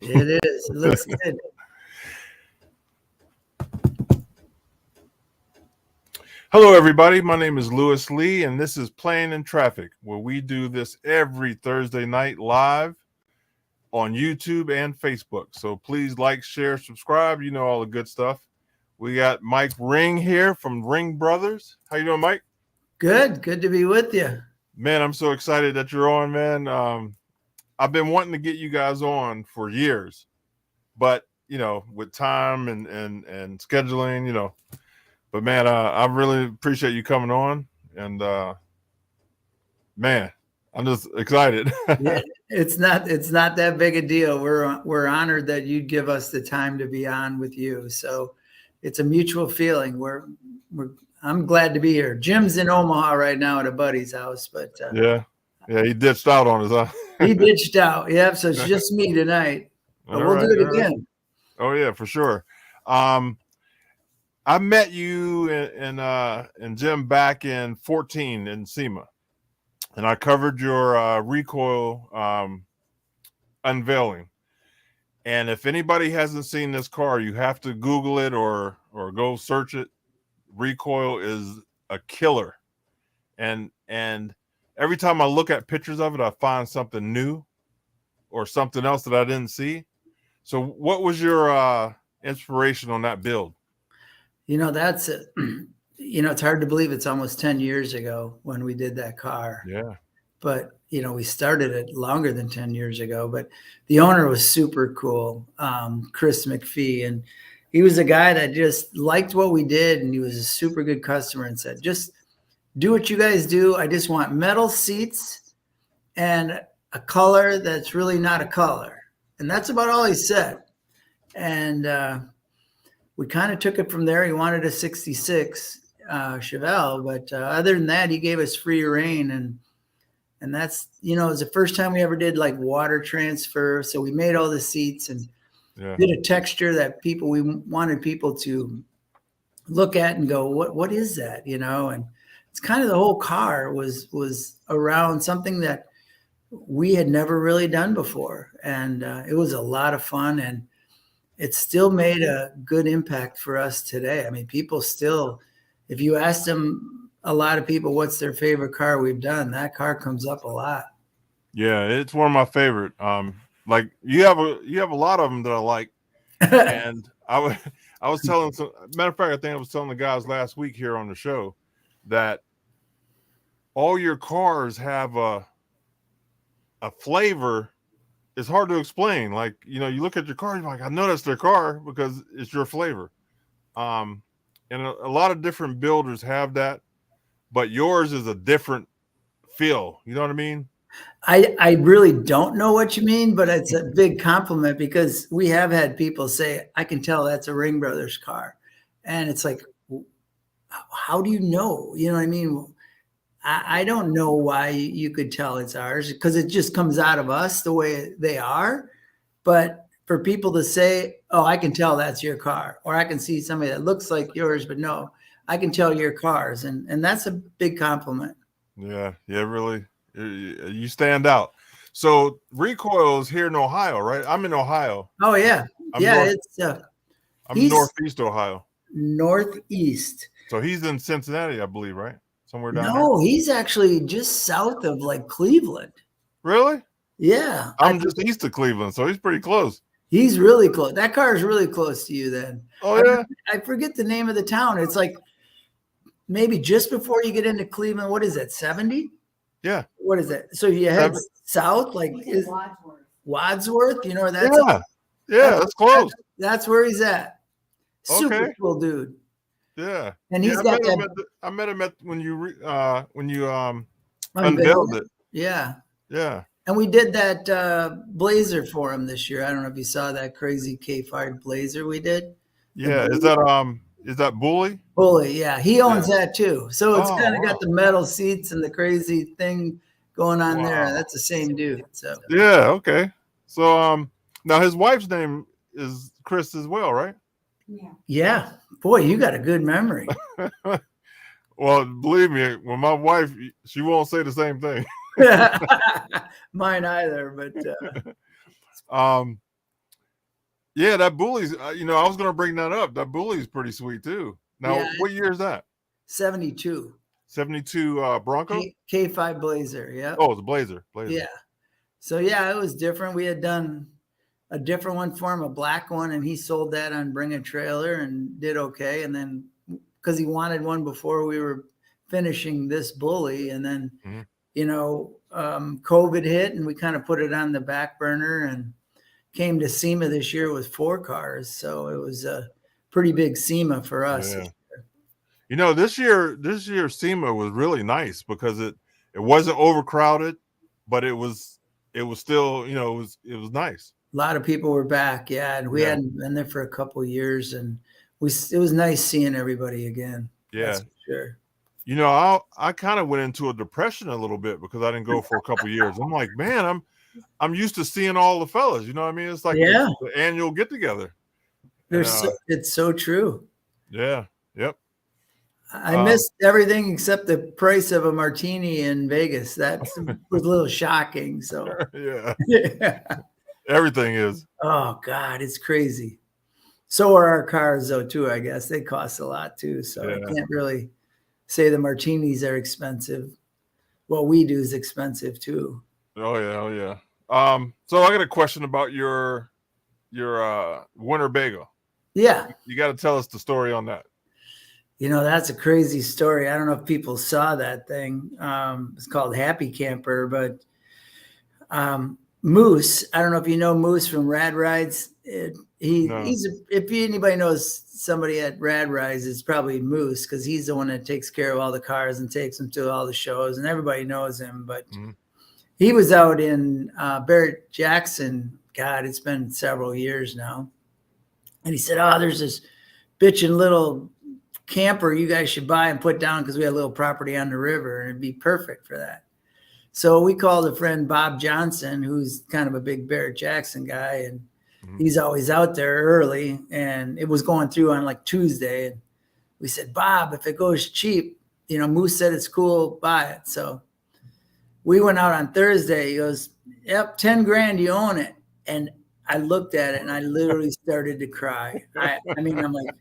It is. It looks good. Hello, everybody. My name is Lewis Lee, and this is Playing in Traffic, where we do this every Thursday night live on YouTube and Facebook. So please like, share, subscribe. You know all the good stuff. We got Mike Ring here from Ringbrothers. How you doing, Mike? Good. Good to be with you. Man, I'm so excited that you're on, man. I've been wanting to get you guys on for years, but with time and scheduling, But man, I really appreciate you coming on, and man, I'm just excited. Yeah, it's not that big a deal. We're honored that you'd give us the time to be on with you. So it's a mutual feeling. I'm glad to be here. Jim's in Omaha right now at a buddy's house, but yeah, he ditched out on us, huh? he ditched out. Yeah, so it's just me tonight. But we'll do it again. Oh yeah, for sure. I met you and Jim back in 14 in SEMA, and I covered your recoil unveiling. And if anybody hasn't seen this car, you have to Google it or go search it. Recoil is a killer, and every time I look at pictures of it, I find something new or something else that I didn't see. So, what was your inspiration on that build? That's it. It's hard to believe it's almost 10 years ago when we did that car. Yeah. But, we started it longer than 10 years ago. But the owner was super cool, Chris McPhee. And he was a guy that just liked what we did. And he was a super good customer and said, just do what you guys do. I just want metal seats and a color that's really not a color. And that's about all he said. And we kind of took it from there. He wanted a 66 Chevelle. But other than that, he gave us free reign. And that's, it was the first time we ever did like water transfer. So we made all the seats and did a texture that we wanted people to look at and go, what is that? And it's kind of the whole car was around something that we had never really done before. And it was a lot of fun. And it still made a good impact for us today. I mean, people still, if you ask them, a lot of people, what's their favorite car we've done? That car comes up a lot. Yeah, it's one of my favorite. Like you have a lot of them that I like, and I was telling matter of fact, I think I was telling the guys last week here on the show that all your cars have a flavor. It's hard to explain. Like, you look at your car, you're like, I know that's their car because it's your flavor. And a lot of different builders have that, but yours is a different feel. You know what I mean? I really don't know what you mean, but it's a big compliment because we have had people say, I can tell that's a Ringbrothers car. And it's like, how do you know? You know what I mean? I don't know why you could tell it's ours because it just comes out of us the way they are. But for people to say, oh, I can tell that's your car, or I can see somebody that looks like yours, but no, I can tell your cars. And that's a big compliment. Yeah, really. You stand out. So Recoil is here in Ohio, right? I'm in Ohio. Oh, yeah. I'm Northeast Ohio. Northeast. So he's in Cincinnati, I believe, right? Somewhere down there? No, he's actually just south of like Cleveland. Really? Yeah. I'm just east of Cleveland, so he's pretty close. He's really close. That car is really close to you then. Oh, yeah? I forget the name of the town. It's like maybe just before you get into Cleveland. What is that, 70? Yeah. What is that? So you head south, like Wadsworth? You know where that's at? Yeah, that's close. That's where he's at. Super cool dude. Yeah. And he's got I met him when you unveiled it. Yeah. Yeah. And we did that Blazer for him this year. I don't know if you saw that crazy K-fired Blazer we did. Yeah. Is that Bully? Bully, yeah. He owns that too. So it's kind of got the metal seats and the crazy thing going on there. That's the same dude. So yeah, okay. So now his wife's name is Chris as well, right? Yeah. Boy, you got a good memory. Well, believe me, when my wife, she won't say the same thing. Mine either, but Yeah, that bully's. You know, I was going to bring that up. That bully's pretty sweet too. Yeah, Now, what year is that? 72. 72 Bronco. K5 Blazer. Yep. Oh, it's a Blazer. Blazer. Yeah. So yeah, it was different. We had done a different one for him, a black one, and he sold that on Bring a Trailer and did okay. And then because he wanted one before we were finishing this bully, and then Mm-hmm. COVID hit, and we kind of put it on the back burner and came to SEMA this year with 4 cars. So it was a pretty big SEMA for us. Yeah. You know, this year SEMA was really nice because it wasn't overcrowded, but it was still, you know, it was nice. A lot of people were back, yeah, and we hadn't been there for a couple of years, and it was nice seeing everybody again. Yeah, that's for sure. You know, I kind of went into a depression a little bit because I didn't go for a couple of years. I'm like, man, I'm used to seeing all the fellas. You know what I mean? It's like the annual get together. It's so true. Yeah. Yep. I missed everything except the price of a martini in Vegas. That was a little shocking. So yeah. Everything is. Oh God, it's crazy. So are our cars though too, I guess. They cost a lot too. So I can't really say the martinis are expensive. What we do is expensive too. Oh yeah. So I got a question about your Winnebago. Yeah. You got to tell us the story on that. You know, that's a crazy story. I don't know if people saw that thing. It's called Happy Camper, but Moose, I don't know if you know Moose from Rad Rides. If anybody knows somebody at Rad Rides, it's probably Moose, because he's the one that takes care of all the cars and takes them to all the shows, and everybody knows him. But he was out in Barrett Jackson. God, it's been several years now. And he said, "Oh, there's this bitchin' little camper you guys should buy and put down because we have a little property on the river and it'd be perfect for that." So we called a friend, Bob Johnson, who's kind of a big Barrett Jackson guy, and he's always out there early, and it was going through on like Tuesday. And we said, "Bob, if it goes cheap, you know, Moose said it's cool, buy it." So we went out on Thursday. He goes, "Yep, 10 grand, you own it." And I looked at it and I literally started to cry. I mean, I'm like,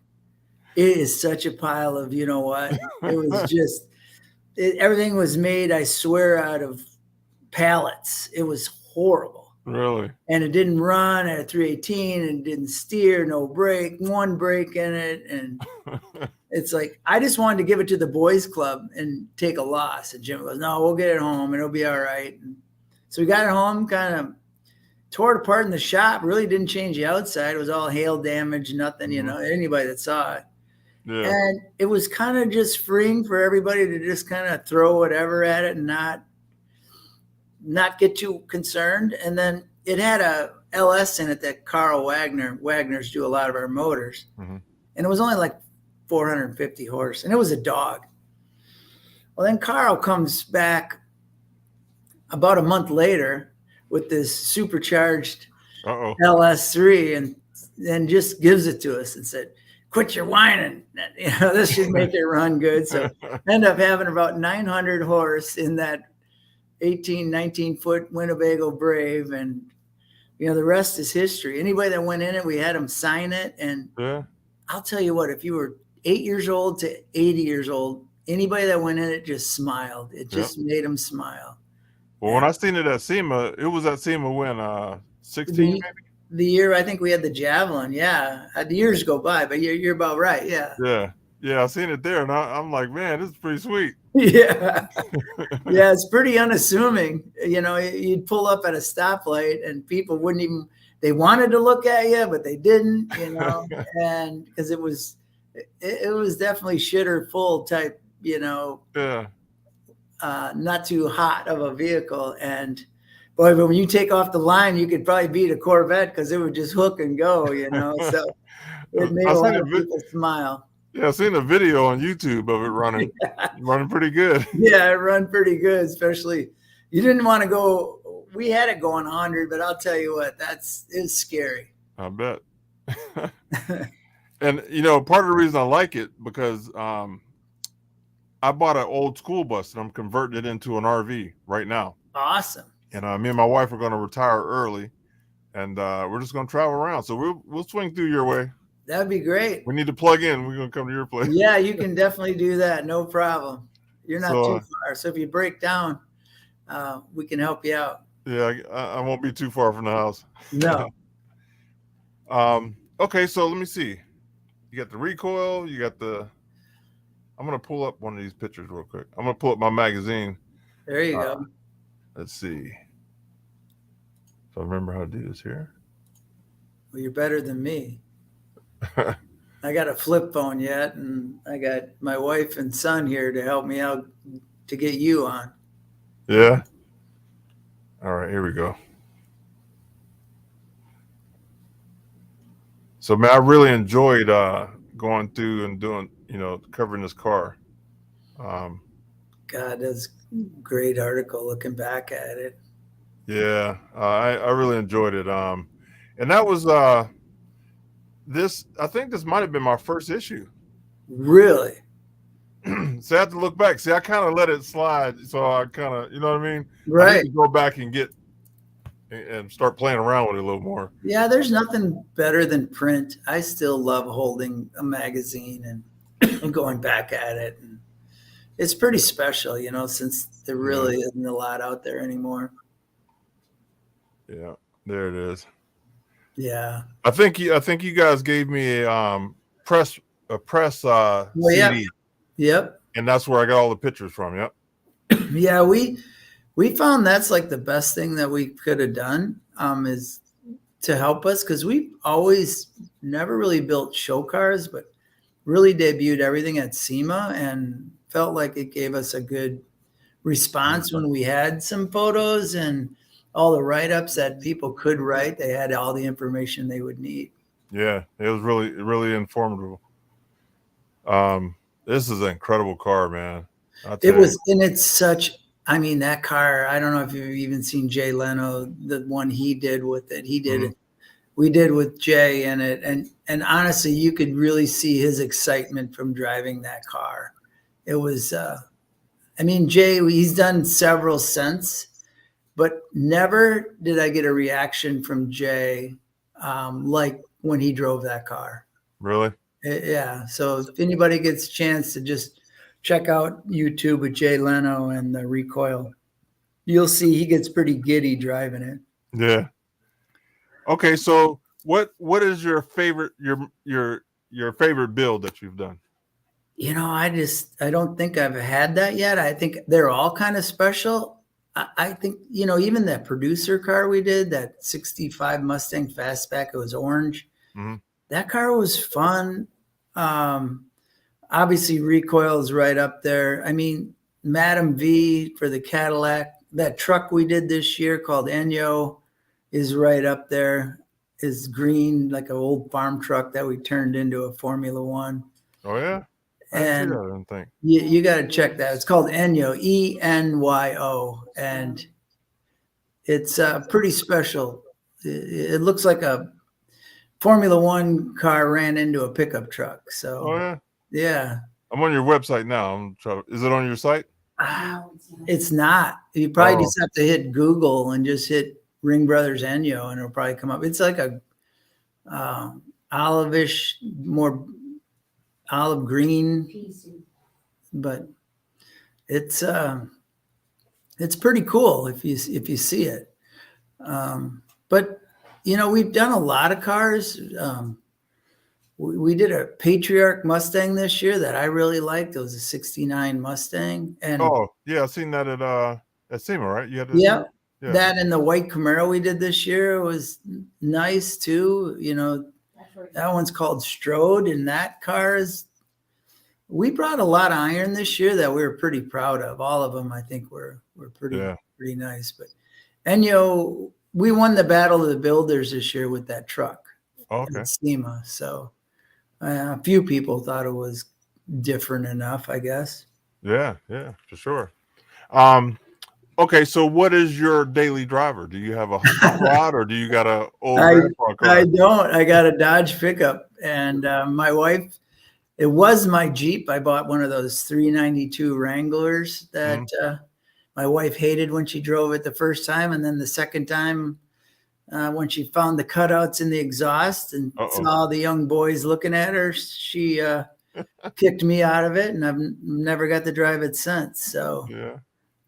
it is such a pile of, you know what? It was just, everything was made, I swear, out of pallets. It was horrible. Really? And it didn't run at a 318 and it didn't steer, no brake, one brake in it. And it's like, I just wanted to give it to the boys club and take a loss. And Jim goes, "No, we'll get it home and it'll be all right." And so we got it home, kind of tore it apart in the shop, really didn't change the outside. It was all hail damage, nothing, you know, anybody that saw it. Yeah. And it was kind of just freeing for everybody to just kind of throw whatever at it and not get too concerned. And then it had a LS in it that Wagner's do a lot of our motors. And it was only like 450 horse, and it was a dog. Well, then Carl comes back about a month later with this supercharged LS3 and then just gives it to us and said, "Quit your whining. You know, this should make it run good." So end up having about 900 horse in that 18, 19-foot Winnebago Brave. And, you know, the rest is history. Anybody that went in it, we had them sign it. And I'll tell you what, if you were 8 years old to 80 years old, anybody that went in it just smiled. It just made them smile. Well, when I seen it at SEMA, it was at SEMA when 16 maybe? The year I think we had the Javelin. Yeah. The years go by, but you're about right. Yeah. Yeah, I seen it there, and I'm like, man, this is pretty sweet. Yeah. Yeah, it's pretty unassuming. You know, you'd pull up at a stoplight and people wouldn't even, they wanted to look at you, but they didn't, you know, and because it was definitely shitter full type, you know, not too hot of a vehicle. And boy, but when you take off the line, you could probably beat a Corvette because it would just hook and go, you know. So it made a lot of people smile. Yeah, I've seen a video on YouTube of it running. Running pretty good. Yeah, it run pretty good, especially you didn't want to go. We had it going 100, but I'll tell you what, it's scary. I bet. And, you know, part of the reason I like it because I bought an old school bus and I'm converting it into an RV right now. Awesome. And me and my wife are going to retire early. and we're just gonna travel around. So we'll swing through your way. That'd be great. We need to plug in. We're gonna come to your place. Yeah, you can definitely do that. No problem. You're not So, too far. So if you break down, we can help you out. Yeah, I won't be too far from the house. No. Okay, so let me see. You got the recoil. You got the. I'm gonna pull up one of these pictures real quick. I'm gonna pull up my magazine. There you go. Let's see. If I remember how to do this here. Well, you're better than me. I got a flip phone yet, and I got my wife and son here to help me out to get you on. Yeah. All right, here we go. So, man, I really enjoyed going through and doing, covering this car. God, that's a great article looking back at it. Yeah, I really enjoyed it. And that was this. I think this might have been my first issue. Really? So I have to look back. See, I kind of let it slide. So I kind of, you know what I mean? Right. I need to go back and get and start playing around with it a little more. Yeah, there's nothing better than print. I still love holding a magazine and going back at it. And it's pretty special, since there really isn't a lot out there anymore. Yeah, there it is. Yeah. I think you guys gave me a press CD. Yep. And that's where I got all the pictures from. Yep. Yeah, we found that's like the best thing that we could have done is to help us, because we always never really built show cars, but really debuted everything at SEMA and felt like it gave us a good response when we had some photos and all the write-ups that people could write. They had all the information they would need. Yeah, it was really, really informative. This is an incredible car, man. It was, and it's such, I mean, that car, I don't know if you've even seen Jay Leno, the one he did with it. He did it. We did with Jay in it. And honestly, you could really see his excitement from driving that car. It was, Jay, he's done several since, but never did I get a reaction from Jay like when he drove that car. Really? Yeah. So if anybody gets a chance to just check out YouTube with Jay Leno and the recoil, you'll see he gets pretty giddy driving it. Yeah. Okay, so what is your favorite your favorite build that you've done? I don't think I've had that yet. I think they're all kind of special. I think, even that producer car we did, that 65 Mustang Fastback, it was orange. Mm-hmm. That car was fun. Obviously recoil is right up there. I mean, Madam V for the Cadillac, that truck we did this year called Enyo is right up there. Is green, like an old farm truck that we turned into a Formula One. Oh yeah. And I don't think you got to check that. It's called Enyo, Enyo, and it's pretty special. It looks like a Formula One car ran into a pickup truck. So, yeah. I'm on your website now. Is it on your site? It's not. You probably just have to hit Google and just hit Ringbrothers Enyo, and it'll probably come up. It's like a olive-ish, more olive green, but it's pretty cool if you see it. But we've done a lot of cars. We did a Patriarch Mustang this year that I really liked. It was a '69 Mustang, and I've seen that at SEMA, right? You had yeah. That and the white Camaro we did this year was nice too. That one's called Strode, and that car we brought a lot of iron this year that we were pretty proud of. All of them, I think, were pretty nice. But Enyo, we won the Battle of the Builders this year with that truck. At SEMA. So a few people thought it was different enough, I guess. Yeah, for sure. Okay, so what is your daily driver? Do you have a hot rod or do you got a old grandpa car? I don't. I got a Dodge pickup, and my wife, it was my Jeep. I bought one of those 392 Wranglers that my wife hated when she drove it the first time, and then the second time When she found the cutouts in the exhaust and saw the young boys looking at her, she kicked me out of it, and I've never got to drive it since. So yeah.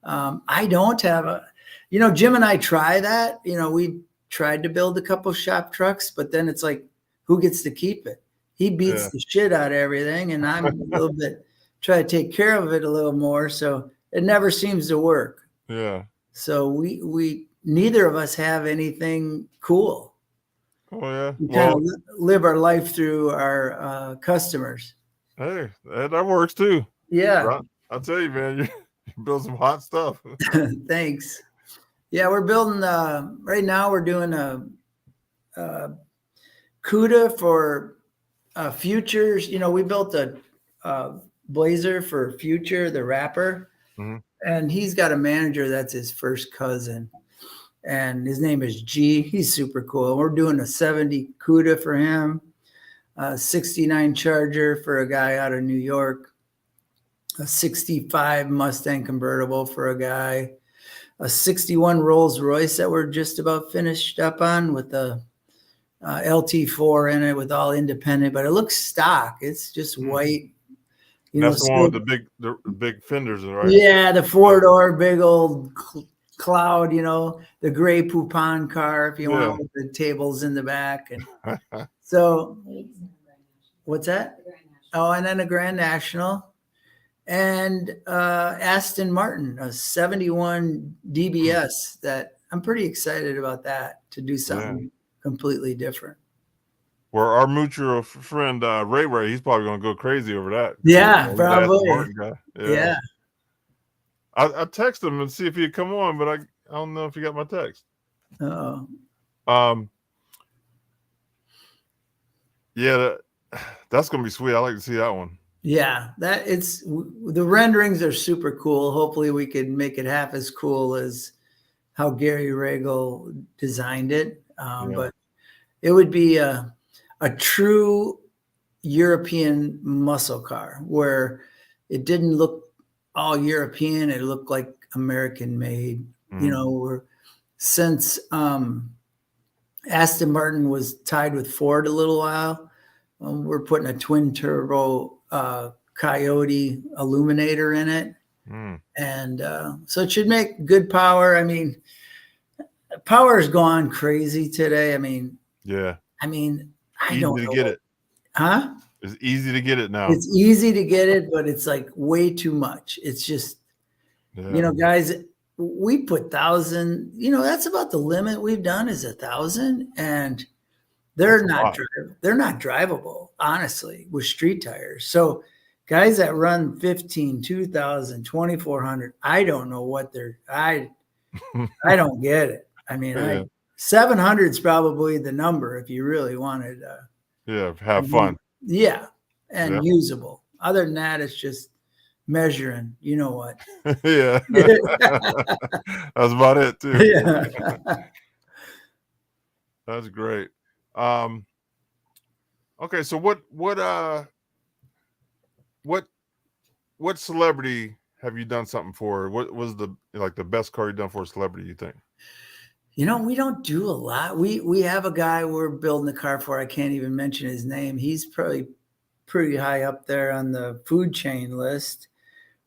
I don't have a, Jim and I try that. We tried to build a couple shop trucks, but then it's like, who gets to keep it? He beats the shit out of everything, and I'm a little bit try to take care of it a little more. So it never seems to work. Yeah. So we neither of us have anything cool. Oh yeah. We kind of live our life through our customers. Hey, that works too. Yeah. I'll tell you, man, you build some hot stuff. Thanks. Yeah, we're building right now. We're doing a CUDA for Futures. We built a Blazer for Future, the rapper, and he's got a manager that's his first cousin, and his name is G. He's super cool. We're doing a 70 CUDA for him, a 69 Charger for a guy out of New York, a 65 Mustang convertible for a guy, a 61 Rolls Royce that we're just about finished up on with a LT4 in it with all independent, but it looks stock. It's just white. That's the one with the big fenders, right? Yeah, the 4-door, big old cloud, the gray Poupon car, if you want, with the tables in the back. And so, what's that? Oh, and then a Grand National. And Aston Martin, a 71 DBS that I'm pretty excited about that, to do something completely different. Well, our mutual friend Ray, he's probably going to go crazy over that. Yeah, probably. Yeah. I text him and see if he'd come on, but I don't know if he got my text. Oh. Yeah, that's going to be sweet. I like to see that one. Yeah, the renderings are super cool. Hopefully we could make it half as cool as how Gary Regal designed it. But it would be a true European muscle car where it didn't look all European. It looked like American made, since Aston Martin was tied with Ford a little while. We're putting a twin turbo Coyote illuminator in it. And so it should make good power. I mean, power's gone crazy today. I mean, I don't know. Get it. Huh? It's easy to get it now. It's easy to get it, but it's like way too much. It's just, guys, we put 1,000, that's about the limit we've done is 1,000, and they're not drivable, honestly, with street tires. So guys that run 15, 2,000, 2,400, I don't know what I don't get it. I mean, 700 is probably the number if you really wanted have fun. Yeah, and usable. Other than that, it's just measuring. You know what? Yeah. That's about it too. Yeah. That's great. Okay, so what celebrity have you done something for? What was the best car you've done for a celebrity, you think? We don't do a lot. We have a guy we're building a car for. I can't even mention his name. He's probably pretty high up there on the food chain list.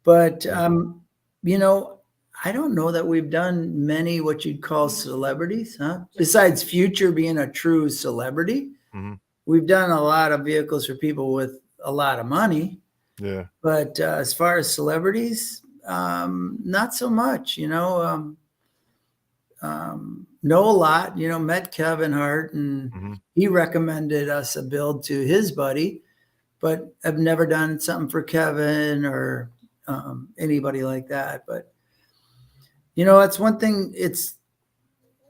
But I don't know that we've done many what you'd call celebrities, huh? Besides Future being a true celebrity. We've done a lot of vehicles for people with a lot of money. Yeah. But as far as celebrities, not so much, know a lot, met Kevin Hart, and he recommended us a build to his buddy, but I've never done something for Kevin or anybody like that. But, it's one thing,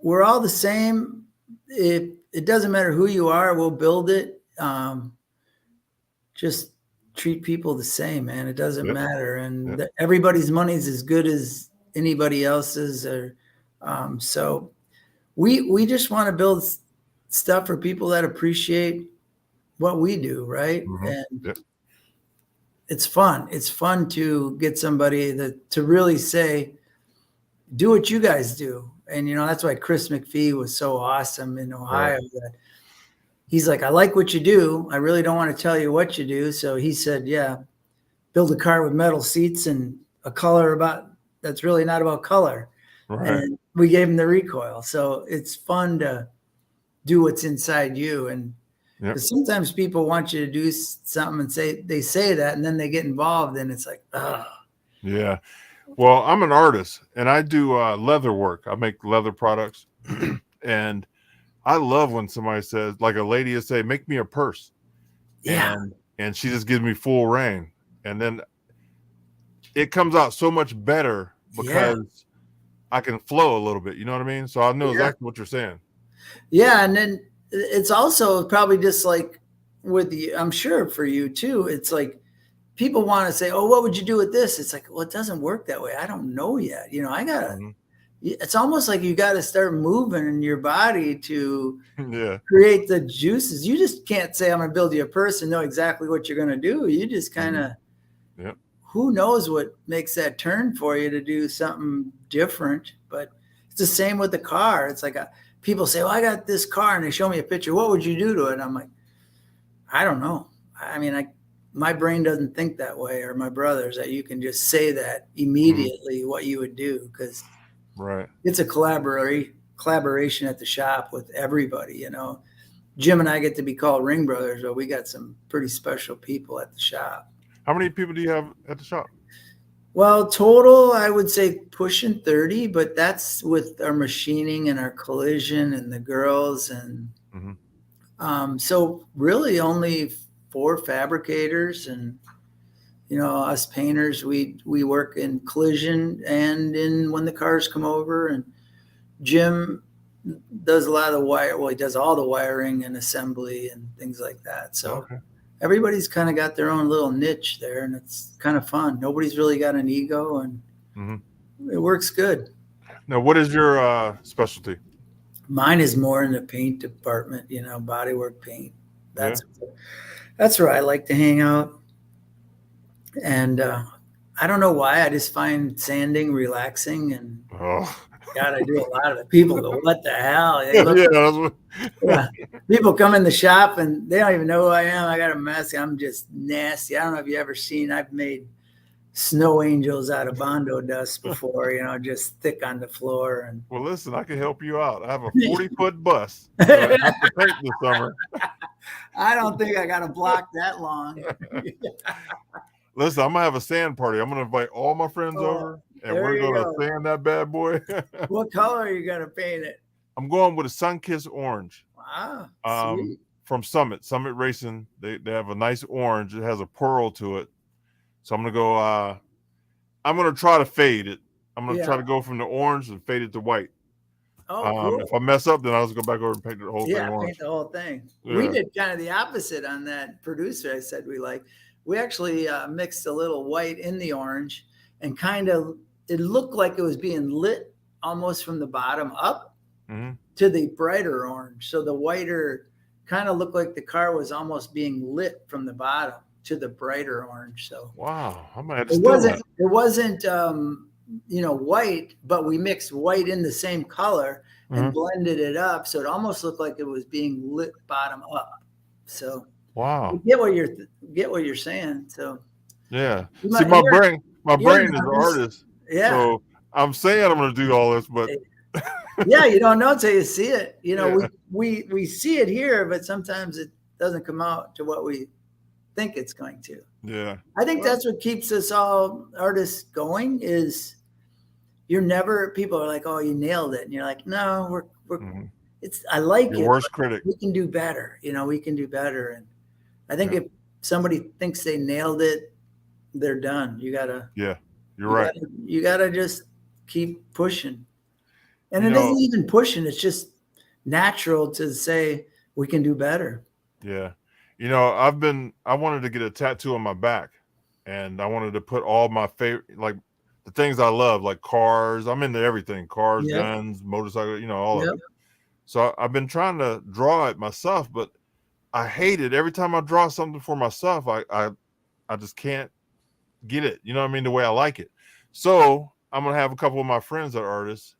we're all the same. It doesn't matter who you are, we'll build it. Just treat people the same, man. It doesn't matter. And everybody's money's as good as anybody else's. So we just want to build stuff for people that appreciate what we do, right? And it's fun. It's fun to get somebody to really say, do what you guys do. And, that's why Chris McPhee was so awesome in Ohio. Right. That he's like, I like what you do. I really don't want to tell you what you do. So he said, yeah, build a car with metal seats and a color that's really not about color. Right. And we gave him the recoil. So it's fun to do what's inside you. And because sometimes people want you to do something and they say that, and then they get involved and it's like, oh. Yeah. Well, I'm an artist and I do leather work. I make leather products. And I love when somebody says, like a lady will say, make me a purse. Yeah. And she just gives me full rein. And then it comes out so much better because I can flow a little bit. You know what I mean? So I know exactly what you're saying. Yeah. And then it's also probably just like with you, I'm sure for you too, it's like people want to say, oh, what would you do with this? It's like, well, it doesn't work that way. I don't know yet. I gotta, it's almost like you got to start moving in your body to create the juices. You just can't say, I'm going to build you a purse and know exactly what you're going to do. You just kind of, who knows what makes that turn for you to do something different. But it's the same with the car. It's like people say, well, I got this car and they show me a picture. What would you do to it? And I'm like, I don't know. I mean, my brain doesn't think that way, or my brother's, that you can just say that immediately what you would do, because it's a collaboration at the shop with everybody. Jim and I get to be called ring brothers, but we got some pretty special people at the shop. How many people do you have at the shop? Well, total, I would say pushing 30, but that's with our machining and our collision and the girls. And so really only 4 fabricators, and us painters, we work in collision and in when the cars come over. And Jim does a lot of the wire. Well, he does all the wiring and assembly and things like that. So everybody's kind of got their own little niche there, and it's kind of fun. Nobody's really got an ego, and it works good. Now, what is your specialty? Mine is more in the paint department, bodywork paint. That's where I like to hang out. And I don't know why. I just find sanding relaxing. And God, I do a lot of it. People go, what the hell? People come in the shop and they don't even know who I am. I got a mask. I'm just nasty. I don't know if you've ever seen, I've made snow angels out of Bondo dust before, just thick on the floor. And well, listen, I can help you out. I have a 40-foot bus. So I have to paint this summer. I don't think I got a block that long. Listen, I'm gonna have a sand party. I'm gonna invite all my friends over, and we're gonna sand that bad boy. What color are you gonna paint it? I'm going with a sun-kissed orange. Wow, sweet. From Summit Racing. They have a nice orange. It has a pearl to it. So I'm gonna go. I'm gonna try to fade it. I'm gonna try to go from the orange and fade it to white. Cool. If I mess up, then I'll just go back over and paint the whole thing orange. Paint the whole thing. Yeah. We did kind of the opposite on that producer I said we like. We actually mixed a little white in the orange, and it looked like it was being lit almost from the bottom up to the brighter orange. So the whiter kind of looked like the car was almost being lit from the bottom to the brighter orange. So wow, I might have to it wasn't white, but we mixed white in the same color and blended it up, so it almost looked like it was being lit bottom up. So wow, get what you're saying. So yeah, see, my brain is an artist. Yeah, so I'm saying I'm going to do all this, but yeah, you don't know until you see it. We see it here, but sometimes it doesn't come out to what we think it's going to. Yeah, I think that's what keeps us all artists going. Is people are like, oh, you nailed it, and you're like, no, we're I like your worst critic. We can do better. We can do better. And I think if somebody thinks they nailed it, they're done. You gotta. Yeah, you're right. You gotta just keep pushing. And it isn't even pushing. It's just natural to say we can do better. Yeah. I wanted to get a tattoo on my back, and I wanted to put all my favorite, like the things I love, like cars. I'm into everything, cars, guns, motorcycles, all of it. So I've been trying to draw it myself, but I hate it. Every time I draw something for myself, I just can't get it. You know what I mean? The way I like it. So I'm gonna have a couple of my friends that are artists,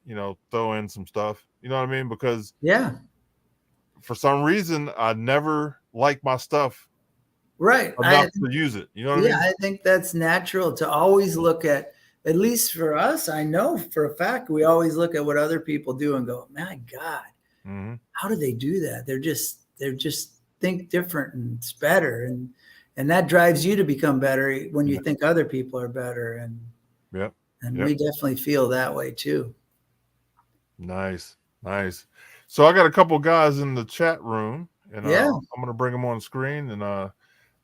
throw in some stuff. You know what I mean? Because for some reason, I never like my stuff right enough to use it. You know what I mean? I think that's natural to always look at least for us. I know for a fact we always look at what other people do and go, my God, how do they do that? They're just think different and it's better, and that drives you to become better when you think other people are better, and we definitely feel that way too. Nice. So I got a couple guys in the chat room, and I'm gonna bring them on screen, and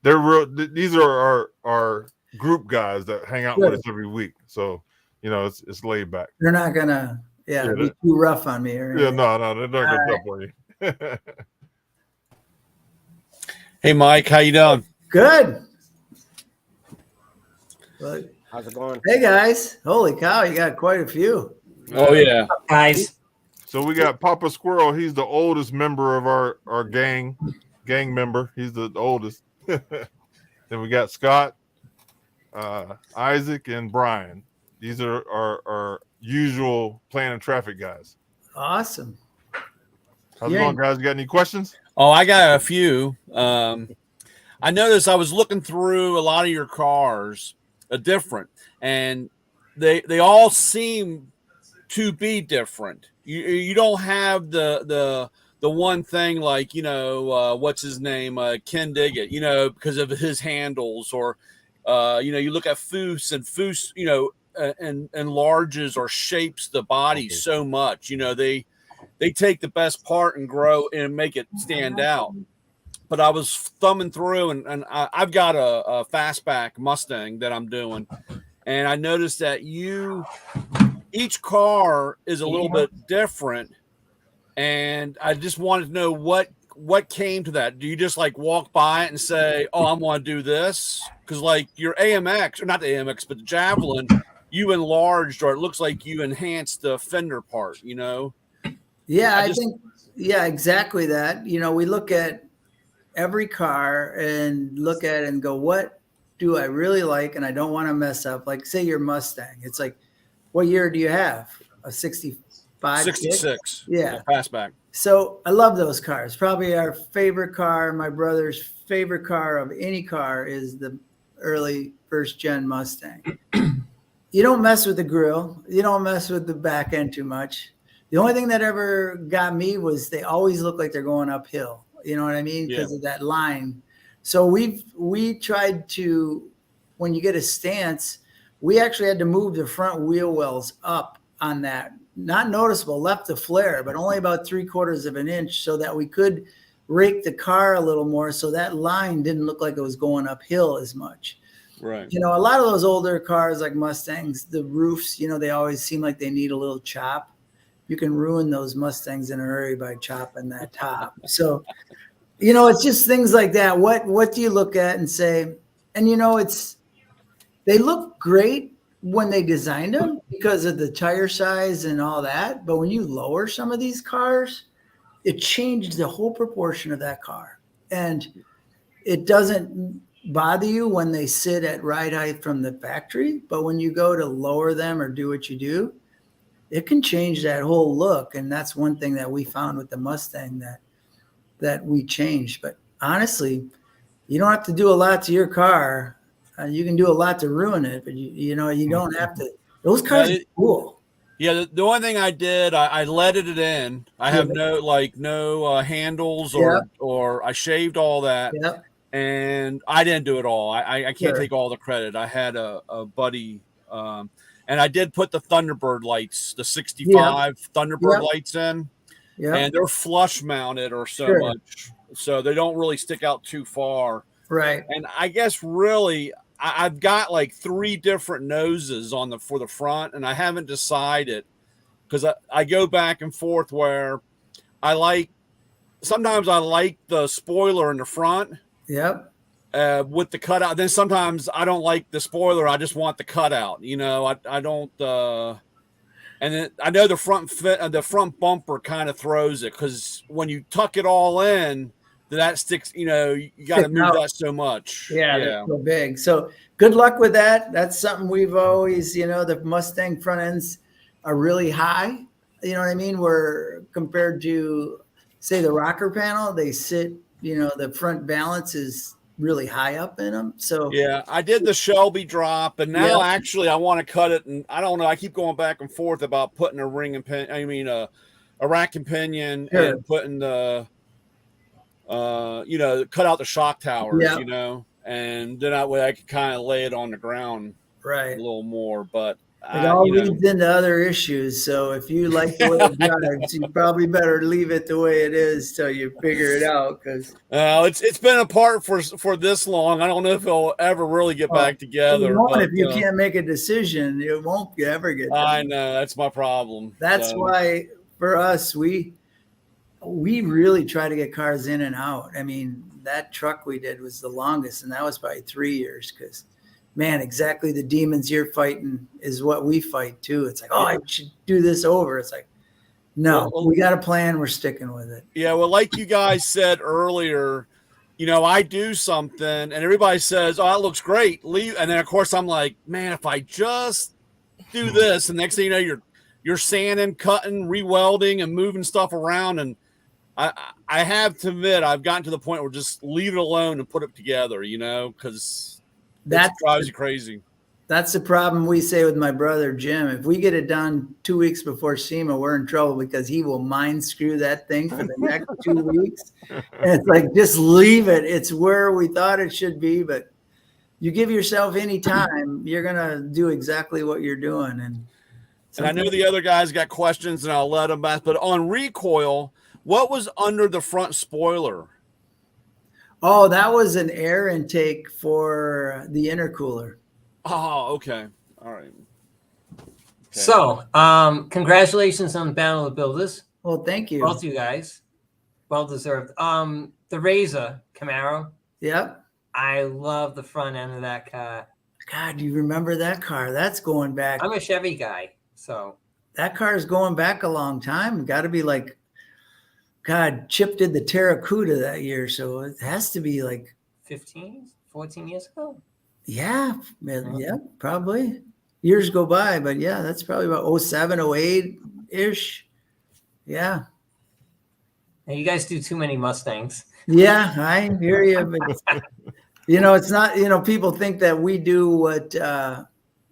they're real. These are our group guys that hang out with us every week. So it's laid back. They're not gonna be too rough on me or anything. No, they're not gonna jump on you. Hey, Mike, how you doing? Good. How's it going? Hey guys! Holy cow, you got quite a few. Oh yeah, guys. So we got Papa Squirrel. He's the oldest member of our gang member. He's the oldest. Then we got Scott, Isaac, and Brian. These are our usual planning traffic guys. Awesome. How's it going, guys? You got any questions? Oh, I got a few. I noticed I was looking through a lot of your cars, different, and they all seem to be different. You don't have the one thing like what's his name, Ken Diggett, because of his handles, or you look at Foose, and Foose enlarges or shapes the body so much. They take the best part and grow and make it stand out. But I was thumbing through, and I've got a fastback Mustang that I'm doing, and I noticed that each car is a little bit different, and I just wanted to know what came to that. Do you just like walk by it and say, "Oh, I want to do this"? Because like your AMX, or not the AMX, but the Javelin, you enlarged, or it looks like you enhanced the fender part. Yeah, I think exactly that. We look at every car and look at it and go, what do I really like? And I don't want to mess up. Like say your Mustang. It's like, what year do you have? A 65? 66. Yeah. Fastback. So I love those cars. Probably our favorite car, my brother's favorite car of any car is the early first gen Mustang. You don't mess with the grill. You don't mess with the back end too much. The only thing that ever got me was they always look like they're going uphill. You know what I mean? Because of that line. So we tried to, when you get a stance, we actually had to move the front wheel wells up on that. Not noticeable, left the flare, but only about 3/4 of an inch so that we could rake the car a little more so that line didn't look like it was going uphill as much. Right. A lot of those older cars like Mustangs, the roofs, they always seem like they need a little chop. You can ruin those Mustangs in a hurry by chopping that top. So, it's just things like that. What do you look at and say, and they look great when they designed them because of the tire size and all that. But when you lower some of these cars, it changed the whole proportion of that car. And it doesn't bother you when they sit at ride height from the factory. But when you go to lower them or do what you do, it can change that whole look. And that's one thing that we found with the Mustang that we changed. But honestly, you don't have to do a lot to your car. You can do a lot to ruin it, but you don't have to. Those cars are cool. Yeah, the only thing I did, I leaded it in. I have no handles or I shaved all that. Yep. And I didn't do it all. I can't take all the credit. I had a buddy, and I did put the Thunderbird lights, the 65 Thunderbird lights in, and they're flush mounted or so much, so they don't really stick out too far. Right. And I guess really, I've got like 3 different noses for the front, and I haven't decided because I go back and forth where sometimes I like the spoiler in the front. Yep. With the cutout. Then sometimes I don't like the spoiler. I just want the cutout. I don't. And then I know the front bumper kind of throws it because when you tuck it all in, that sticks. You know, you got to Sticking move out. that so much. Yeah, they're so big. So good luck with that. That's something we've always, the Mustang front ends are really high. You know what I mean? Where compared to, say, the rocker panel, they sit, the front balance is really high up in them. So yeah, I did the Shelby drop, and now actually I want to cut it. And I don't know. I keep going back and forth about putting a ring and pin. I mean, a rack and pinion, Sure. and putting the, cut out the shock towers, and then that way I could kind of lay it on the ground right. a little more. But it all leads into other issues. So if you like the way it drives, you probably better leave it the way it is till you figure it out. Because it's been apart for this long. I don't know if it'll ever really get back together. But if you can't make a decision, it won't ever get done. I know, that's my problem. That's why for us, we really try to get cars in and out. I mean, that truck we did was the longest, and that was probably 3 years because, man, exactly the demons you're fighting is what we fight too. It's like, oh, I should do this over. It's like, no, we got a plan. We're sticking with it. Yeah, well, like you guys said earlier, I do something and everybody says, oh, that looks great. Leave. And then, of course, I'm like, man, if I just do this, and next thing you know, you're sanding, cutting, re-welding, and moving stuff around. And I have to admit, I've gotten to the point where just leave it alone and put it together, because that drives you crazy. That's the problem we say with my brother, Jim. If we get it done 2 weeks before SEMA, we're in trouble because he will mind screw that thing for the next 2 weeks. And it's like, just leave it. It's where we thought it should be. But you give yourself any time, you're going to do exactly what you're doing. And I know the other guys got questions, and I'll let them ask. But on recoil, what was under the front spoiler? Oh, that was an air intake for the intercooler. Oh, okay. All right. Okay. So, congratulations on Battle of the Builders. Well, thank you. Both you guys. Well deserved. The Razor Camaro. Yep. I love the front end of that car. God, do you remember that car? That's going back. I'm a Chevy guy, so. That car is going back a long time. Got to be like, God, Chip did the Terracuda that year, so it has to be like 14 years ago. Yeah, probably. Years go by, but yeah, that's probably about 07, 08-ish. Yeah. Now you guys do too many Mustangs. Yeah, I hear you. But, it's not, people think that we do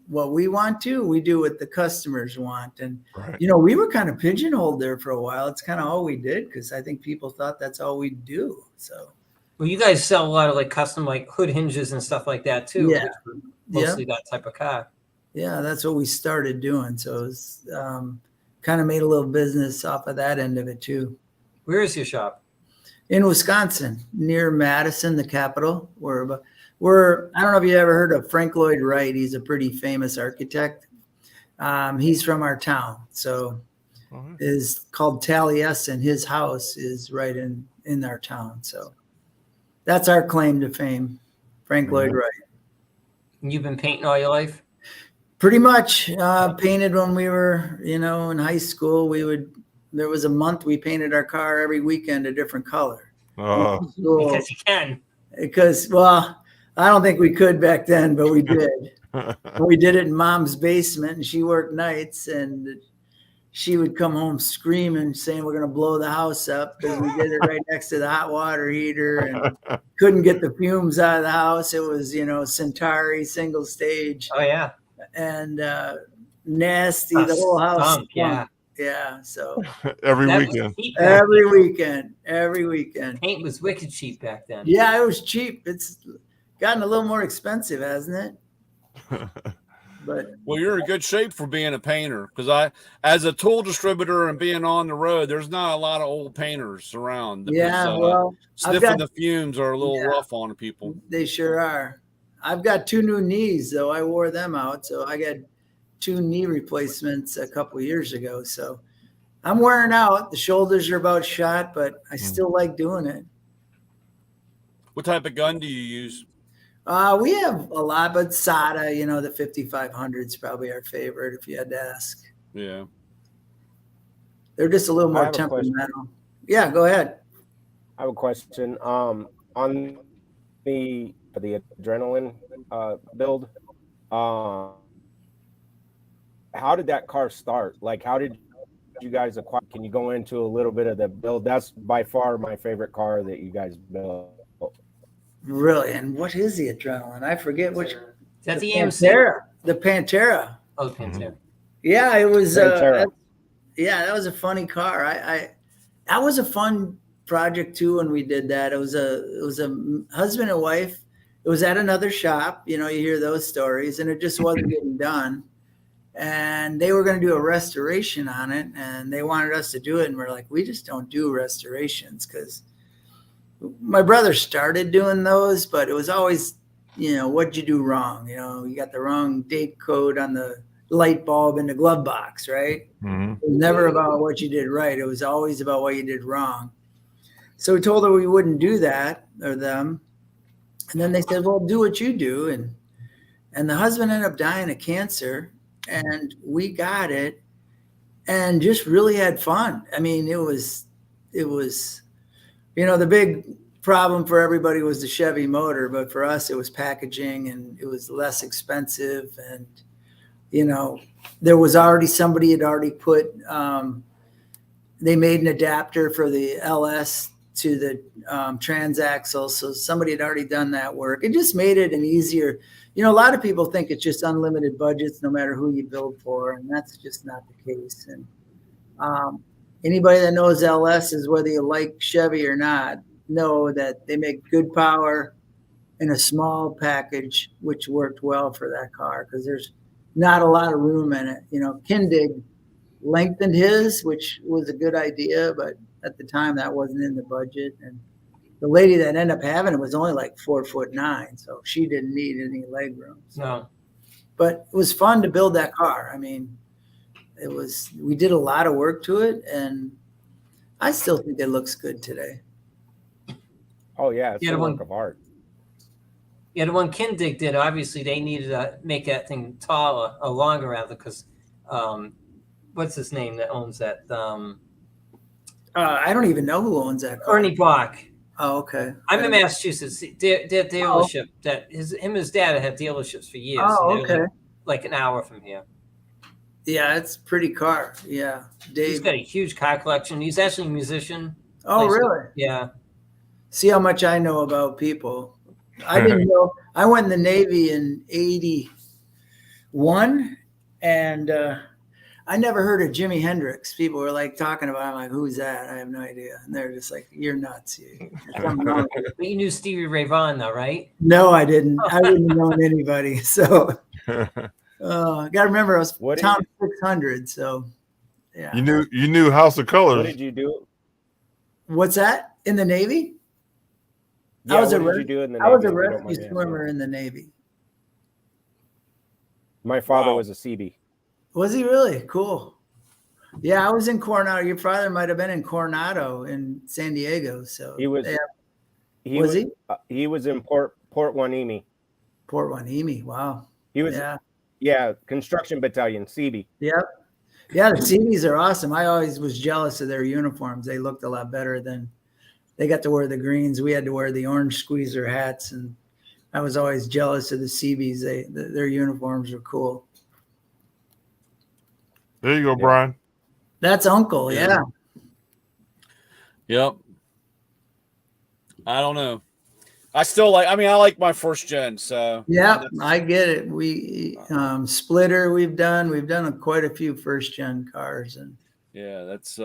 what we want to. We do what the customers want. And, we were kind of pigeonholed there for a while. It's kind of all we did because I think people thought that's all we do. So. Well, you guys sell a lot of like custom like hood hinges and stuff like that too. Yeah. Mostly that type of car. Yeah, that's what we started doing. So it was kind of made a little business off of that end of it too. Where is your shop? In Wisconsin, near Madison, the capital. We're I don't know if you ever heard of Frank Lloyd Wright. He's a pretty famous architect. He's from our town. So is called Taliesin. His house is right in our town. So that's our claim to fame, Frank Lloyd Wright. You've been painting all your life? Pretty much. Painted when we were, in high school. There was a month we painted our car every weekend a different color. Because you can. Because, well, I don't think we could back then, but we did. We did it in Mom's basement, and she worked nights, and she would come home screaming, saying we're going to blow the house up because we did it right next to the hot water heater and couldn't get the fumes out of the house. It was, Centauri single stage. Oh, yeah. And nasty, the whole house. Yeah. Yeah. So every weekend. Every weekend. Paint was wicked cheap back then. Yeah, it was cheap. It's gotten a little more expensive, hasn't it? But well, you're in good shape for being a painter because as a tool distributor and being on the road, there's not a lot of old painters around. Yeah, sniffing the fumes are a little rough on people. They sure are. I've got 2 new knees, though. I wore them out, so I got 2 knee replacements a couple of years ago. So I'm wearing out. The shoulders are about shot, but I still like doing it. What type of gun do you use? We have a lot, but SATA, the 5500 is probably our favorite if you had to ask. Yeah. They're just a little more temperamental. Yeah, go ahead. I have a question. On the adrenaline build, how did that car start? Like, how did you guys acquire? Can you go into a little bit of the build? That's by far my favorite car that you guys built. Really. And what is the adrenaline? I forget which. Is that the AMC? Pantera. The Pantera. Oh, Pantera. Yeah, it was. Pantera. Yeah, that was a funny car. That was a fun project too when we did that. It was a husband and wife. It was at another shop. You know, you hear those stories, and it just wasn't getting done. And they were going to do a restoration on it, and they wanted us to do it. And we're like, we just don't do restorations, because my brother started doing those, but it was always, you know, what'd you do wrong? You know, you got the wrong date code on the light bulb in the glove box, right? Mm-hmm. It was never about what you did right. It was always about what you did wrong. So we told her we wouldn't do that, or them. And then they said, well, do what you do. And the husband ended up dying of cancer, and we got it and just really had fun. I mean, it was, you know, the big problem for everybody was the Chevy motor, but for us, it was packaging, and it was less expensive. And, you know, there was already somebody had already put, they made an adapter for the LS to the transaxle. So somebody had already done that work. It just made it an easier, you know, a lot of people think it's just unlimited budgets, no matter who you build for. And that's just not the case. And anybody that knows LSs, whether you like Chevy or not, know that they make good power in a small package, which worked well for that car, because there's not a lot of room in it. You know, Kindig lengthened his, which was a good idea, but at the time that wasn't in the budget. And the lady that ended up having it was only like 4'9", so she didn't need any leg room. So. No. But it was fun to build that car. I mean, we did a lot of work to it, and I still think it looks good today. Oh yeah, it's Yeah, a the work one- of art. Yeah, the one Kindig did, obviously they needed to make that thing taller or longer, rather, because what's his name that owns that? I don't even know who owns that car. Ernie Bach. Oh, okay. I'm in Massachusetts. Their dealership him and his dad had dealerships for years. Oh, and they're okay. like an hour from here. Yeah, it's a pretty car. Yeah, Dave. He's got a huge car collection. He's actually a musician. Oh, really? Yeah. See how much I know about people. I didn't know. I went in the Navy in '81, and I never heard of Jimi Hendrix. People were like talking about it. I'm like, who's that? I have no idea. And they're just like, you're nuts. But you knew Stevie Ray Vaughan, though, right? No, I didn't. I wouldn't have known anybody. So I got to remember, I was Tom 600. So yeah. You knew House of Colors. What did you do? What's that? In the Navy? Yeah, I was what did you do in the Navy? I was a if you don't mind rescue me swimmer asking? in the Navy. My father Wow. was a CB. Was he really? Cool. Yeah, I was in Coronado. Your father might have been in Coronado in San Diego. So He was. yeah. He Was he? He was in Port Hueneme. Port Hueneme. Wow. He was. Yeah, construction battalion, CB. Yep. Yeah, the CBs are awesome. I always was jealous of their uniforms. They looked a lot better than they got to wear the greens. We had to wear the orange squeezer hats, and I was always jealous of the CBs. Their uniforms were cool. There you go, Brian. That's Uncle. Yeah. Yep. I don't know. I still like. I mean, I like my first gen. So yeah, I get it. We Splitter. We've done quite a few first gen cars, and yeah, that's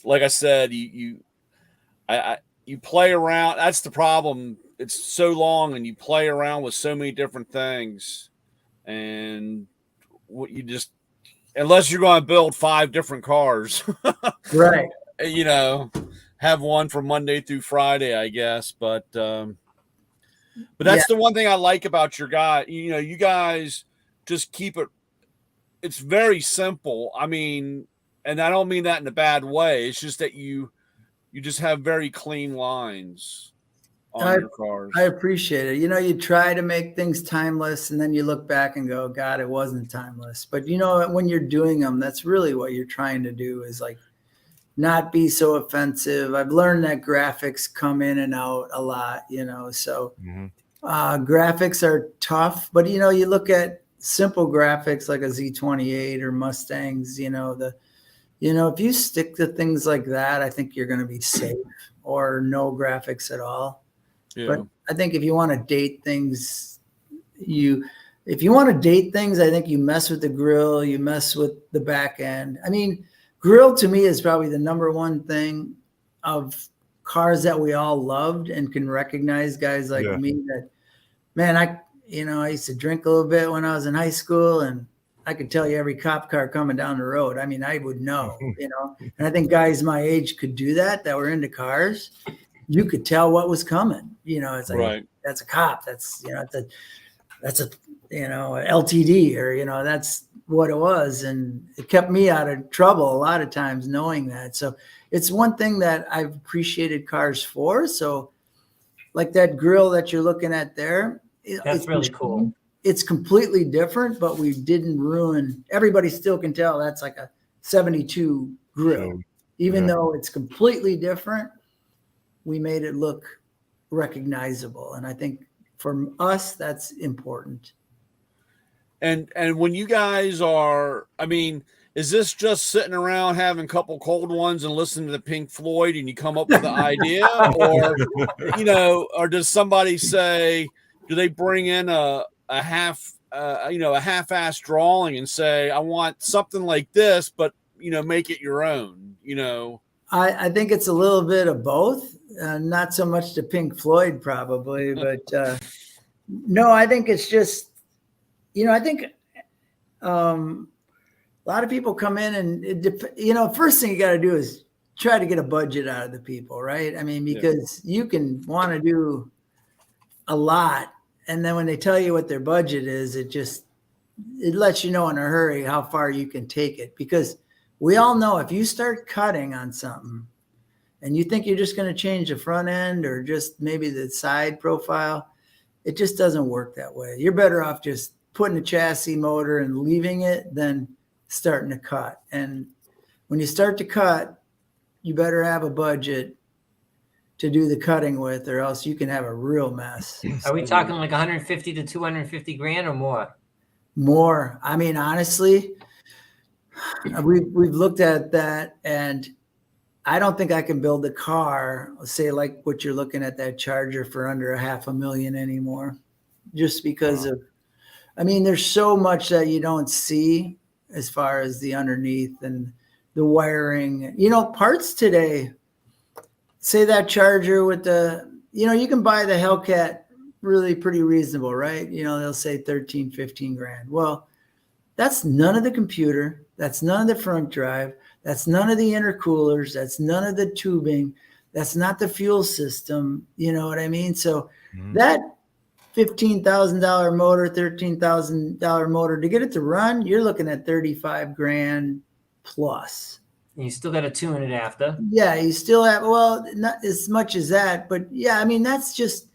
like I said. You play around. That's the problem. It's so long, and you play around with so many different things, and what you just, unless you're going to build 5 different cars, right? You know, have one from Monday through Friday, I guess. But that's the one thing I like about your guy. You know, you guys just keep it. It's very simple. I mean, and I don't mean that in a bad way. It's just that you just have very clean lines on your cars. I appreciate it. You know, you try to make things timeless, and then you look back and go, God, it wasn't timeless. But you know, when you're doing them, that's really what you're trying to do, is like not be so offensive. I've learned that graphics come in and out a lot, so graphics are tough, but you look at simple graphics like a Z28 or Mustangs, if you stick to things like that, I think you're going to be safe, or no graphics at all. Yeah. But I think if you want to date things, I think you mess with the grill, you mess with the back end. I mean, grill to me is probably the number one thing of cars that we all loved and can recognize guys like me that, man, I used to drink a little bit when I was in high school, and I could tell you every cop car coming down the road. I mean, I would know, and I think guys my age could do that were into cars. You could tell what was coming, it's like, that's a cop. That's, that's a LTD, or, that's what it was. And it kept me out of trouble a lot of times knowing that. So it's one thing that I've appreciated cars for. So like that grill that you're looking at there, that's really cool. It's completely different, but we didn't ruin. Everybody still can tell that's like a 72 grill, even though it's completely different. We made it look recognizable, and I think for us that's important. And when you guys are, I mean, is this just sitting around having a couple cold ones and listening to the Pink Floyd and you come up with the idea, or or does somebody say, do they bring in a half-assed drawing and say, I want something like this, but make it your own? I think it's a little bit of both. Not so much to Pink Floyd probably, but no, I think it's just, I think a lot of people come in and first thing you got to do is try to get a budget out of the people, right? I mean, because you can want to do a lot, and then when they tell you what their budget is, it lets you know in a hurry how far you can take it. Because we all know if you start cutting on something and you think you're just going to change the front end or just maybe the side profile, it just doesn't work that way. You're better off just putting a chassis motor and leaving it than starting to cut. And when you start to cut, you better have a budget to do the cutting with, or else you can have a real mess. Are we talking like 150 to 250 grand or more? More. I mean, honestly, we've looked at that, and I don't think I can build a car, say like what you're looking at, that Charger, for under $500,000 anymore, just because of, I mean, there's so much that you don't see as far as the underneath and the wiring, parts today. Say that Charger with the, you can buy the Hellcat really pretty reasonable, right? They'll say 13, 15 grand. Well, that's none of the computer. That's none of the front drive. That's none of the intercoolers. That's none of the tubing. That's not the fuel system. You know what I mean? So that $15,000 motor, $13,000 motor, to get it to run, you're looking at 35 grand plus. And you still got to tune it after. Yeah, you still have, well, not as much as that, but yeah, I mean, that's just,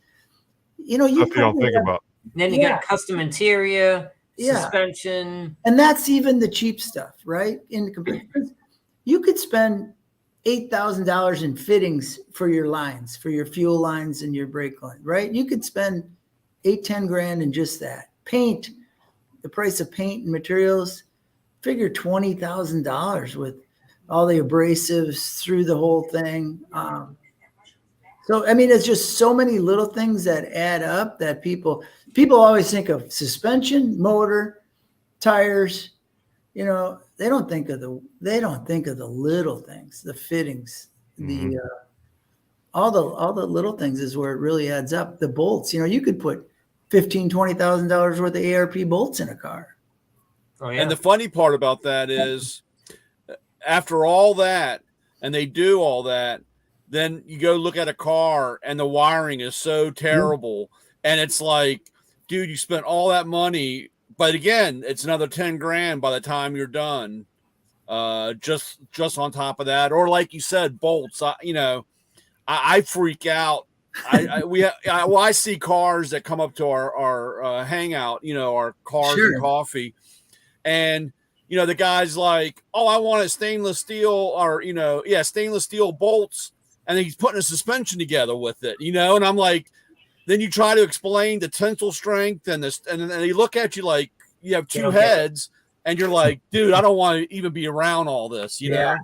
you don't think about. And then you got custom interior, suspension. And that's even the cheap stuff, right? You could spend $8,000 in fittings for your lines, for your fuel lines and your brake line, right? You could spend 8-10 grand in just that. Paint, the price of paint and materials, figure $20,000 with all the abrasives through the whole thing. So, I mean, it's just so many little things that add up that people always think of suspension, motor, tires, they don't think of the little things, the fittings, all the little things is where it really adds up. The bolts, you could put $15,000-$20,000 worth of ARP bolts in a car. Oh, yeah. And the funny part about that is, after all that, and they do all that, then you go look at a car and the wiring is so terrible. And it's like, dude, you spent all that money, but again, it's another 10 grand by the time you're done. Just on top of that, or like you said, bolts. I freak out. I see cars that come up to our hangout, our cars and coffee, and the guy's like, oh, I want a stainless steel or, stainless steel bolts. And he's putting a suspension together with it, and I'm like, then you try to explain the tensile strength and this, and then they look at you like you have two heads and you're like, dude, I don't want to even be around all this, Yeah.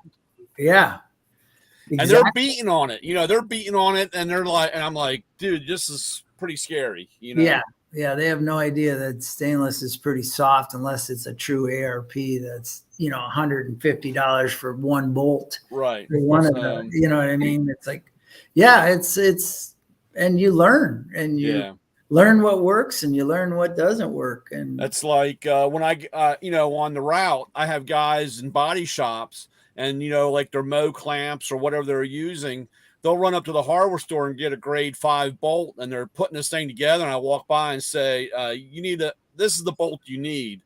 And they're beating on it, they're beating on it, and they're like, and I'm like, dude, this is pretty scary, Yeah, they have no idea that stainless is pretty soft unless it's a true ARP that's $150 for one bolt. Right. For one of them, you know what I mean? It's like, it's and you learn and you learn what works and you learn what doesn't work. And that's like when I on the route, I have guys in body shops. And, like their Mo clamps or whatever they're using, they'll run up to the hardware store and get a grade 5 bolt, and they're putting this thing together. And I walk by and say, this is the bolt you need.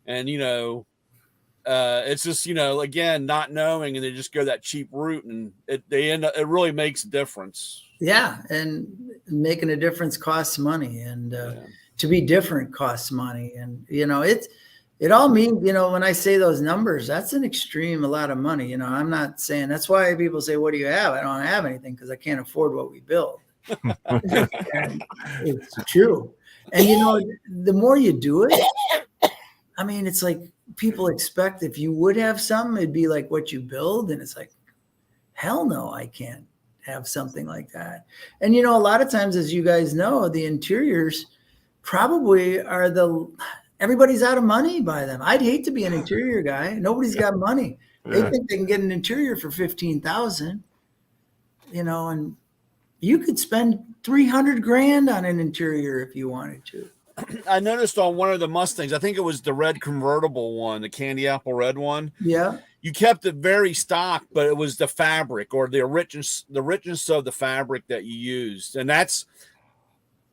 And, it's just, again, not knowing, and they just go that cheap route, and it really makes a difference. Yeah. And making a difference costs money, and to be different costs money. And, it all means, when I say those numbers, that's an extreme, a lot of money. I'm not saying, that's why people say, what do you have? I don't have anything because I can't afford what we build. And it's true. And, the more you do it, I mean, it's like people expect if you would have something, it'd be like what you build. And it's like, hell no, I can't have something like that. And, a lot of times, as you guys know, the interiors probably are everybody's out of money by them. I'd hate to be an interior guy. Nobody's got money. They think they can get an interior for $15,000, and you could spend $300,000 on an interior if you wanted to. I noticed on one of the Mustangs, I think it was the red convertible one, the candy apple red one. Yeah. You kept it very stock, but it was the fabric or the richness of the fabric that you used. And that's,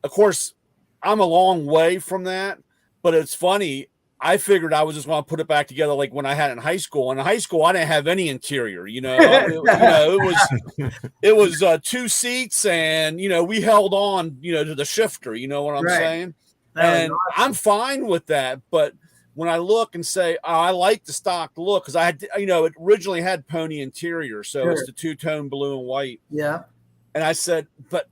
of course, I'm a long way from that. But it's funny. I figured I was just going to put it back together like when I had it in high school. And in high school, I didn't have any interior. It was 2 seats, and we held on, to the shifter. You know what I'm saying? And awesome. I'm fine with that. But when I look and say, oh, I like the stock look, because I had, it originally had pony interior, so it's the 2-tone blue and white. Yeah. And I said, but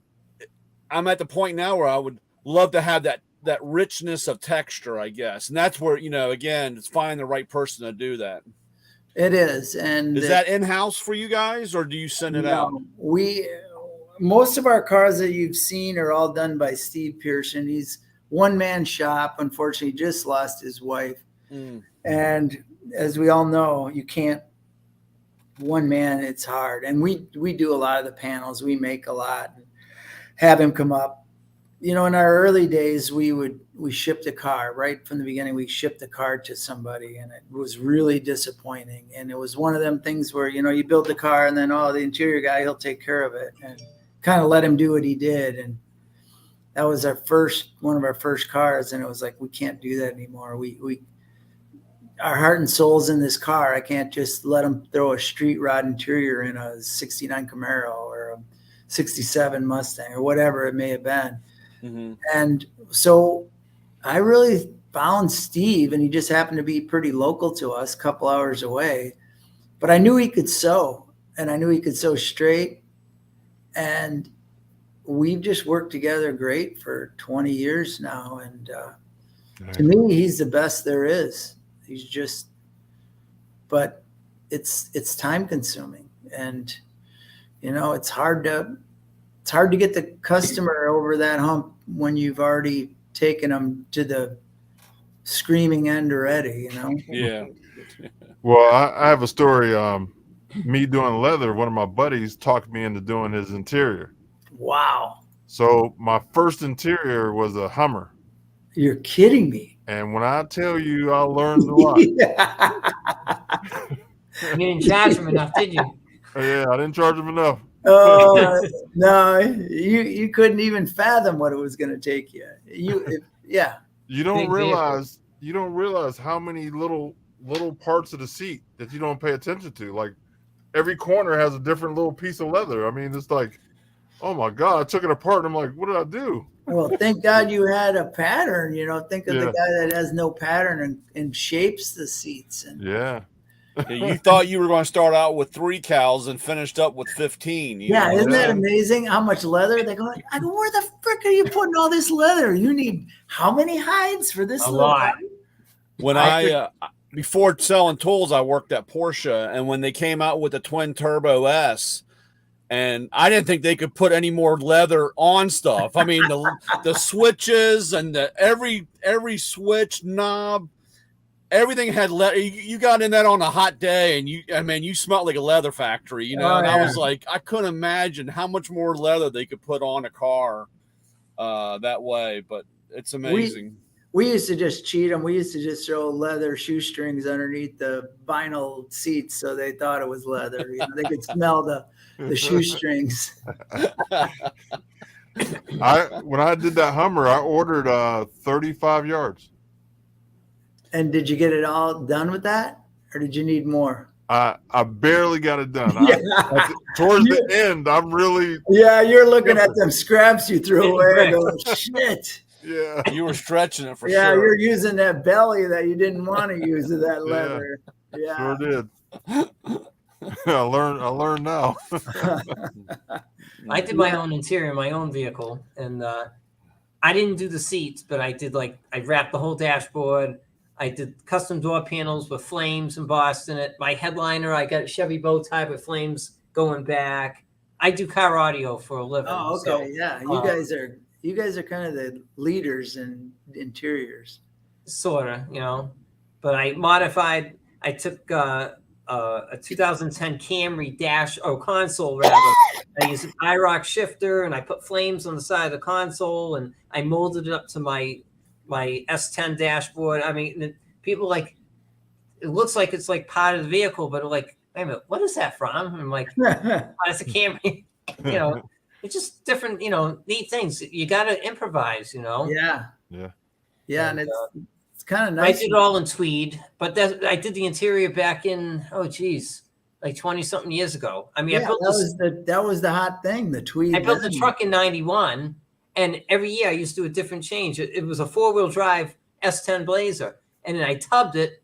I'm at the point now where I would love to have that richness of texture, I guess. And that's where, again, it's finding the right person to do that. It is. And is that in-house for you guys, or do you send it out? Most of our cars that you've seen are all done by Steve Pearson. He's one-man shop. Unfortunately, he just lost his wife. And as we all know, you can't one man, it's hard. And we do a lot of the panels. We make a lot and have him come up. In our early days, we shipped a car right from the beginning. We shipped the car to somebody, and it was really disappointing. And it was one of them things where, you build the car and then, the interior guy, he'll take care of it, and kind of let him do what he did. And that was one of our first cars. And it was like, we can't do that anymore. Our heart and soul's in this car. I can't just let him throw a street rod interior in a 69 Camaro or a 67 Mustang or whatever it may have been. Mm-hmm. And so I really found Steve, and he just happened to be pretty local to us, a couple hours away. But I knew he could sew, and I knew he could sew straight. And we've just worked together great for 20 years now. And to me, he's the best there is. He's just, but it's time consuming, and it's hard to get the customer over that hump when you've already taken them to the screaming end already. Yeah. Well, I have a story. Me doing leather, one of my buddies talked me into doing his interior. Wow. So my first interior was a Hummer. You're kidding me. And when I tell you, I learned a lot. You didn't charge him enough, did you? Yeah, I didn't charge him enough. No, you couldn't even fathom what it was going to take you. You don't realize how many little parts of the seat that you don't pay attention to. Like every corner has a different little piece of leather. I mean, it's like Oh my God. I took it apart and I'm like, what did I do? Well, thank God you had a pattern. Think of the Yeah. guy that has no pattern and shapes the seats. And Yeah. Yeah, you thought you were going to start out with 3 cals and finished up with 15. yeah, isn't that Yeah. amazing? How much leather they go? I go, where the frick are you putting all this leather? You need how many hides for this A little lot. guy? When I before selling tools, I worked at Porsche, and when they came out with the twin turbo S, and I didn't think they could put any more leather on stuff. I mean, the switches and every switch knob, everything had leather. You got in that on a hot day, and you smelled like a leather factory, Oh, And I yeah. was like, I couldn't imagine how much more leather they could put on a car that way. But it's amazing. We used to just cheat them. We used to just throw leather shoestrings underneath the vinyl seats so they thought it was leather. They could smell the shoestrings. When I did that Hummer, I ordered 35 yards. And did you get it all done with that, or did you need more? I barely got it done. Yeah. Towards the end, I'm really Yeah, you're looking at them scraps you threw away and going, shit. yeah. You were stretching it for Yeah, sure. you're using that belly that you didn't want to use of that leather. Yeah. Sure did. I learned now. I did my own interior, my own vehicle, and I didn't do the seats, but I did I wrapped the whole dashboard. I did custom door panels with flames embossed in it. My headliner, I got a Chevy bow tie with flames going back. I do car audio for a living. Oh, okay. So, Yeah. You guys are kind of the leaders in interiors. sort of, but I modified. I took a 2010 Camry console rather. I used an IROC shifter and I put flames on the side of the console and I molded it up to my S10 dashboard. I mean, people it looks like it's part of the vehicle, but wait a minute, what is that from? I'm like, oh, it's a Camry. It's just different, neat things. You got to improvise, Yeah. Yeah. Yeah. And it's kind of nice. I did it all in tweed, but I did the interior back in, 20 something years ago. I mean, Yeah, I built that was the hot thing, the tweed. I built the truck in 91, and every year I used to do a different change. It was a 4-wheel drive S10 Blazer, and then I tubbed it,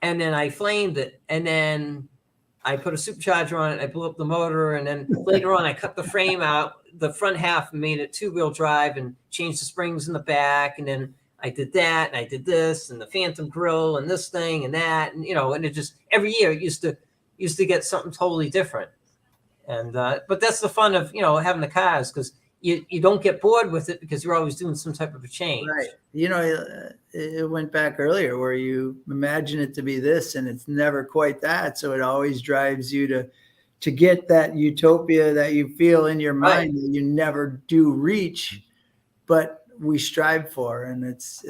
and then I flamed it, and then I put a supercharger on it. I blew up the motor, and then later on I cut the frame out, the front half, and made it 2-wheel drive, and changed the springs in the back, and then I did that, and I did this, and the Phantom grill, and this thing, and that, and and it just every year it used to get something totally different. And but that's the fun of having the cars, because you don't get bored with it because you're always doing some type of a change. Right. It went back earlier where you imagine it to be this and it's never quite that. So it always drives you to get that utopia that you feel in your mind that you never do reach, but we strive for. And it's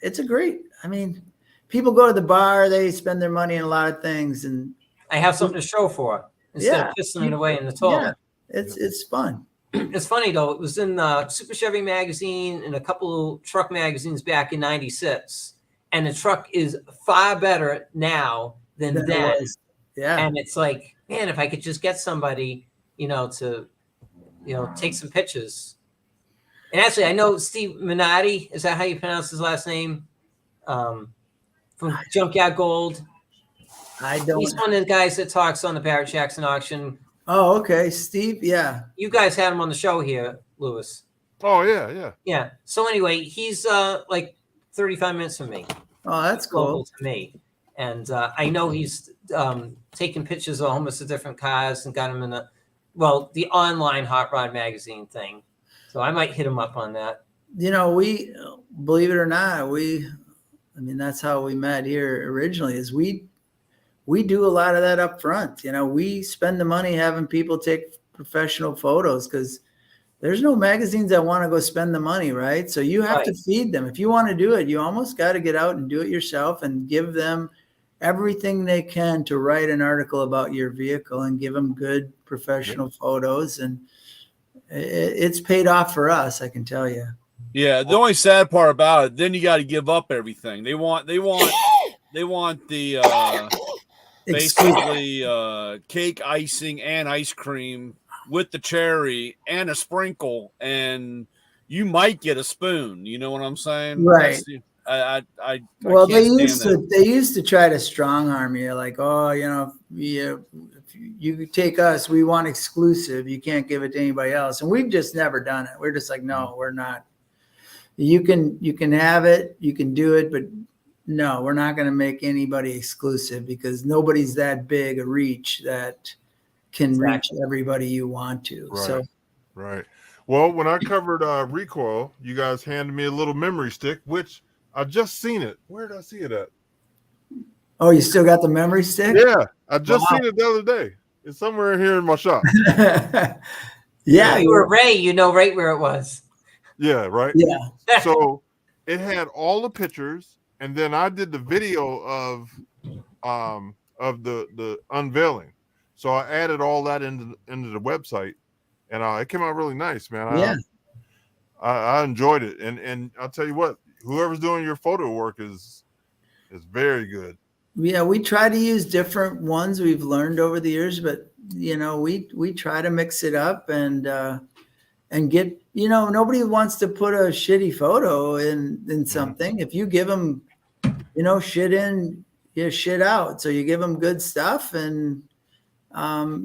a great, I mean, people go to the bar, they spend their money on a lot of things, and I have something to show for it instead of pissing it away in the toilet. Yeah, it's fun. It's funny though. It was in Super Chevy magazine and a couple of truck magazines back in '96, and the truck is far better now than then. Yeah, and it's like, man, if I could just get somebody, to, take some pictures. And actually, I know Steve Minotti. Is that how you pronounce his last name? From Junkyard Gold. I don't. He's one of the guys that talks on the Barrett Jackson auction. Oh, okay, Steve. Yeah, you guys had him on the show here, Lewis. Oh yeah. Yeah. So anyway, he's 35 minutes from me. Oh, that's cool. To me, and I know he's taking pictures of almost the different cars and got them in the online Hot Rod magazine thing. So I might hit him up on that. We, believe it or not, that's how we met here originally. Is we do a lot of that up front. We spend the money having people take professional photos because there's no magazines that want to go spend the money, right? So you have to feed them. If you want to do it, you almost got to get out and do it yourself and give them everything they can to write an article about your vehicle and give them good professional photos. And it's paid off for us, I can tell you. Yeah. The only sad part about it, then you got to give up everything. They want the basically cake, icing, and ice cream with the cherry and a sprinkle, and you might get a spoon. You know what I'm saying? Right. I Well, can't stand that. they used to try to strong arm you, like, oh, you know, if you take us, we want exclusive. You can't give it to anybody else, and we've just never done it. We're just like, no, we're not. You can have it, you can do it, but no, we're not going to make anybody exclusive because nobody's that big a reach that can reach everybody you want to. Right. So, right. Well, when I covered recoil, you guys handed me a little memory stick, which I just seen it. Where did I see it at? oh, you still got the memory stick? Yeah, I just seen it the other day. It's somewhere here in my shop. Yeah, you were Ray, you know right where it was. Yeah, right. Yeah. So it had all the pictures, and then I did the video of the unveiling. So I added all that into the website, and it came out really nice, man. Yeah. I enjoyed it, and I'll tell you what, whoever's doing your photo work is very good. Yeah, we try to use different ones we've learned over the years, but you know, we try to mix it up and get, you know, nobody wants to put a shitty photo in something. If you give them, you know, shit in, you shit out. So you give them good stuff and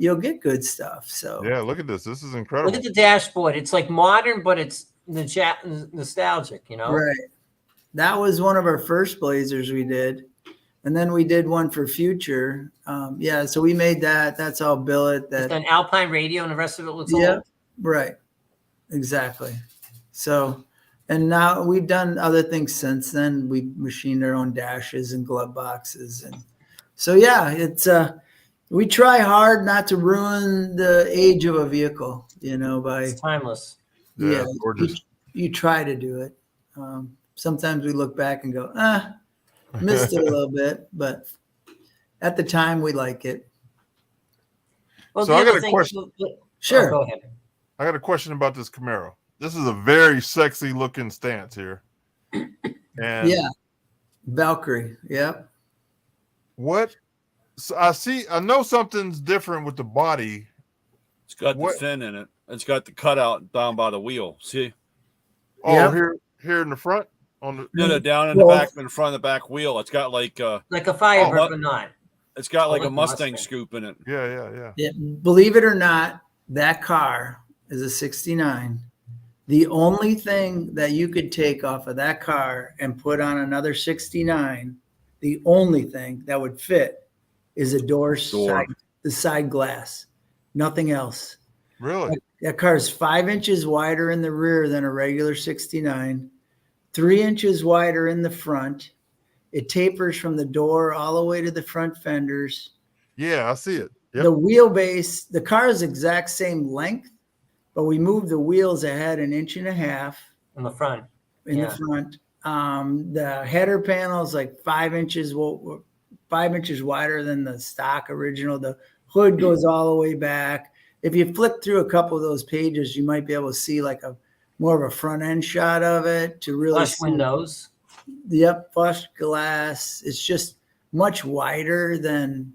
you'll get good stuff. So yeah, look at this. This is incredible. Look at the dashboard. It's like modern, but it's nostalgic, you know? Right. That was one of our first Blazers we did. And then we did one for Future. Yeah, so we made that. That's all billet. It's an Alpine radio and the rest of it looks yeah, old. Right. Exactly. So, and now we've done other things since then. We machined our own dashes and glove boxes. And so, yeah, it's, we try hard not to ruin the age of a vehicle, you know, by, It's timeless. yeah, gorgeous. you try to do it. Sometimes we look back and go, missed it a little bit, but at the time we like it. Well, So I got a question. Sure. Oh, go ahead. I got a question about this Camaro. This is a very sexy looking stance here. And yeah. Valkyrie. Yep. What? So I know something's different with the body. It's got the fin in it. It's got the cutout down by the wheel. See? Oh, Yep. here in the front? On the No, down in the back, in front of the back wheel. It's got like a Firebird, but not. It's got like like a a Mustang Mustang. scoop in it. Yeah. Believe it or not, that car is a 69. The only thing that you could take off of that car and put on another 69, the only thing that would fit is a door. The side glass, nothing else. Really? That car is 5 inches wider in the rear than a regular 69, 3 inches wider in the front. It tapers from the door all the way to the front fenders. Yeah, I see it. Yep. The wheelbase, the car is exact same length, but we moved the wheels ahead 1.5 inches in the front. The front. The header panel is like 5 inches, 5 inches wider than the stock original. The hood goes all the way back. If you flick through a couple of those pages, you might be able to see like more of a front end shot of it to really Flush windows. Yep, flush glass. It's just much wider than.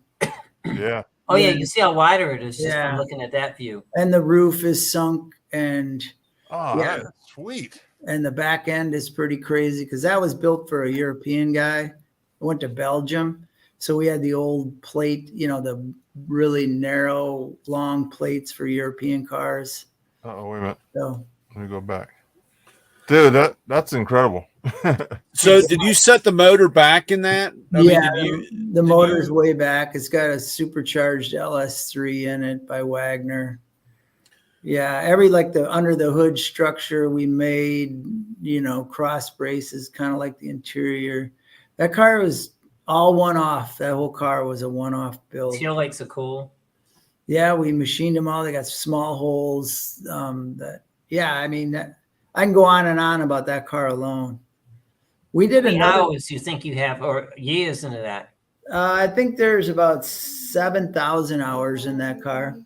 Yeah. Oh yeah, you see how wider it is just Yeah. from looking at that view. And the roof is sunk, and That's sweet. and the back end is pretty crazy because that was built for a European guy. I went to Belgium, so we had the old plate, you know, the really narrow, long plates for European cars. Oh, wait a minute. So Let me go back. Dude, that's incredible. So did you set the motor back in that? The motor's way back. It's got a supercharged LS3 in it by Wagner. Yeah, under the hood structure we made, you know, cross braces, kind of like the interior. That car was all one-off. That whole car was a one-off build. Tail lights are cool. Yeah, we machined them all. They got small holes. I can go on and on about that car alone. We did How many another. hours do you think you have, or years into that? I think there's about 7,000 hours in that car.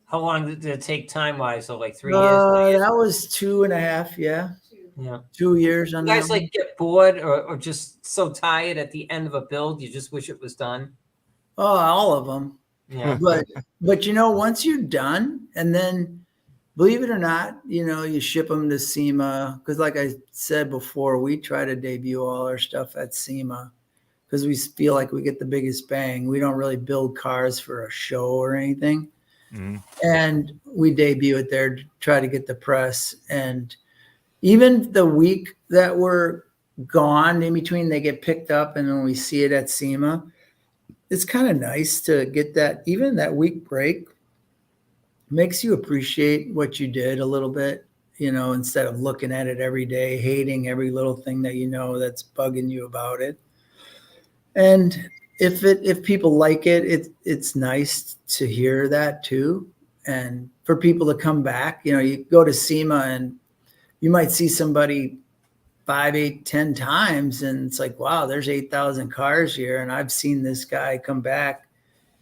How long did it take time-wise? So like 3 years? That was 2.5. Yeah, Yeah. 2 years on You guys that. like get bored or just so tired at the end of a build, you just wish it was done? Oh, all of them. Yeah. But you know, once you're done, and then believe it or not, you know, you ship them to SEMA because, like I said before, we try to debut all our stuff at SEMA because we feel like we get the biggest bang. We don't really build cars for a show or anything. Mm-hmm. And we debut it there to try to get the press. And even the week that we're gone in between, they get picked up and then we see it at SEMA. It's kind of nice to get that, even that week break makes you appreciate what you did a little bit, you know, instead of looking at it every day, hating every little thing that you know that's bugging you about it. And if people like it, it's nice to hear that too. And for people to come back, you know, you go to SEMA and you might see somebody 5, 8, 10 times, and it's like, wow, there's 8,000 cars here, and I've seen this guy come back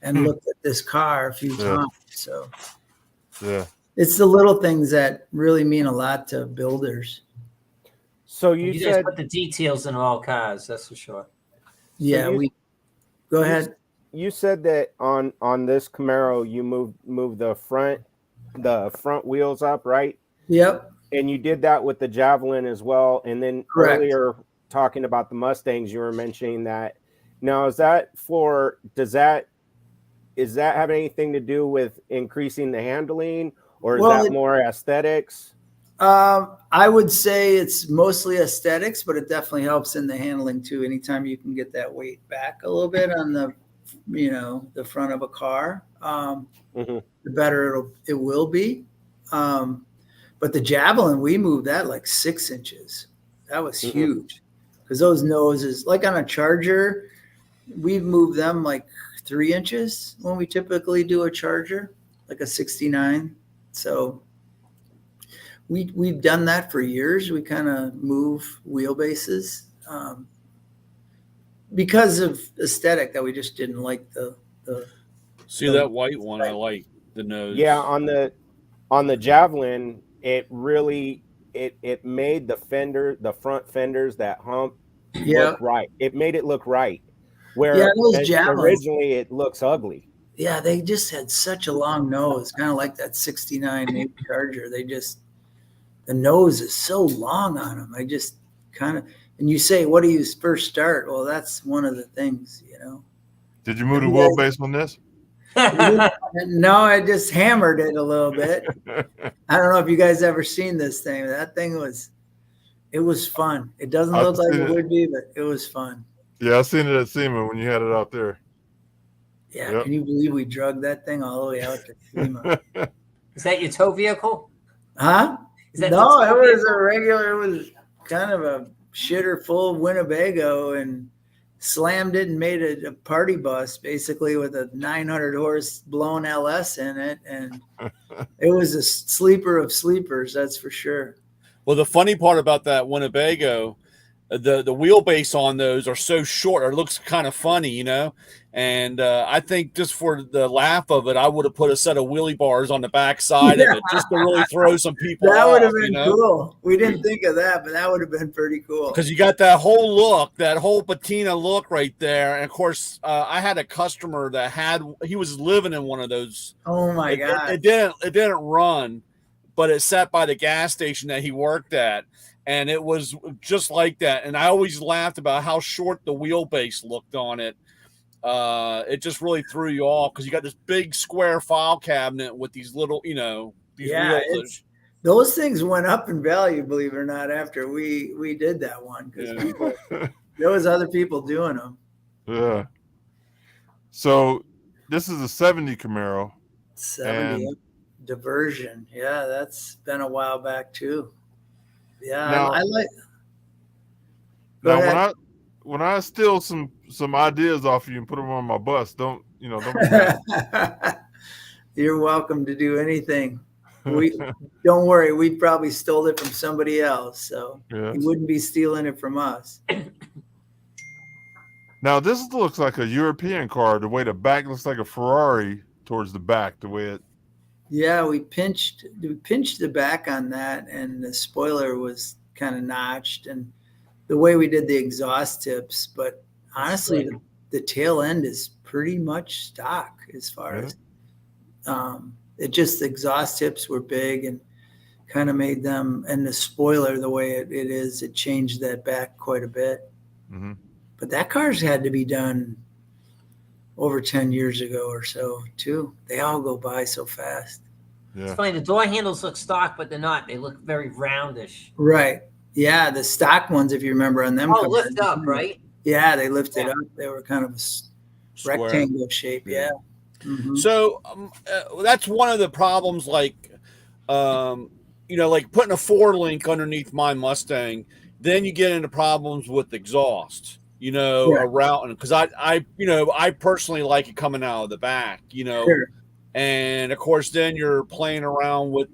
and looked at this car a few times. So it's the little things that really mean a lot to builders. So You guys said put the details in all cars, that's for sure. Yeah, we go ahead. You said that on this Camaro you moved the front wheels up, right? Yep. And you did that with the Javelin as well. And then Correct. Earlier talking about the Mustangs, you were mentioning that. Now, is that have anything to do with increasing the handling, or is that more aesthetics? I would say it's mostly aesthetics, but it definitely helps in the handling too. Anytime you can get that weight back a little bit on the, you know, the front of a car, the better it will be. But the Javelin, we moved that like 6 inches. That was huge because those noses, like on a Charger, we've moved them like 3 inches when we typically do a Charger, like a 69. So we've done that for years. We kind of move wheelbases because of aesthetic that we just didn't like the See that white one? I like the nose. Yeah, on the Javelin, it really it made the front fenders, that hump, look right. It made it look right. Where those Javelins, originally it looks ugly. Yeah, they just had such a long nose, kind of like that 69 maybe Charger. The nose is so long on them. I just kind of, and you say, what do you first start? Well, that's one of the things, you know. Did you move the wheelbase on this? No, I just hammered it a little bit. I don't know if you guys ever seen this thing. That thing it was fun. It doesn't look like it would be, but it was fun. Yeah, I seen it at SEMA when you had it out there. Yeah, yep. Can you believe we drug that thing all the way out to SEMA? Is that your tow vehicle? Huh? No, it was a regular. It was kind of a shitter full of Winnebago, and slammed it and made it a party bus, basically, with a 900 horse blown LS in it, and it was a sleeper of sleepers, that's for sure. Well, the funny part about that Winnebago, the wheelbase on those are so short, or it looks kind of funny, you know. And I think just for the laugh of it, I would have put a set of wheelie bars on the back side of it just to really throw some people off. That would have been cool. We didn't think of that, but that would have been pretty cool. Because you got that whole look, that whole patina look right there. And of course, I had a customer that he was living in one of those. Oh my God! It didn't run, but it sat by the gas station that he worked at. And it was just like that. And I always laughed about how short the wheelbase looked on it. It just really threw you off because you got this big square file cabinet with these little, you know, these wheels. Those things went up in value, believe it or not, after we did that one, because there was other people doing them. Yeah. So this is a 70 Camaro. 70 diversion. Yeah, that's been a while back too. Yeah, now, I like. Now, when I steal some ideas off you and put them on my bus, don't be mad. You're welcome to do anything. Don't worry, we probably stole it from somebody else, so you wouldn't be stealing it from us. Now this looks like a European car. The way the back looks like a Ferrari towards the back. The way it. Yeah, we pinched the back on that, and the spoiler was kind of notched, and the way we did the exhaust tips. But honestly, the tail end is pretty much stock as far Really? as it just the exhaust tips were big and kind of made them, and the spoiler the way it is, it changed that back quite a bit. Mm-hmm. But that car's had to be done over 10 years ago or so too. They all go by so fast. Yeah. It's funny. The door handles look stock, but they're not. They look very roundish. Right. Yeah, the stock ones, if you remember on them. Oh, lift up, right? Yeah, they lifted up. They were kind of a Square. rectangle shape. Yeah. Mm-hmm. So that's one of the problems, like, like putting a 4-link underneath my Mustang, then you get into problems with exhaust, around, because I personally like it coming out of the back, Sure. and of course then you're playing around with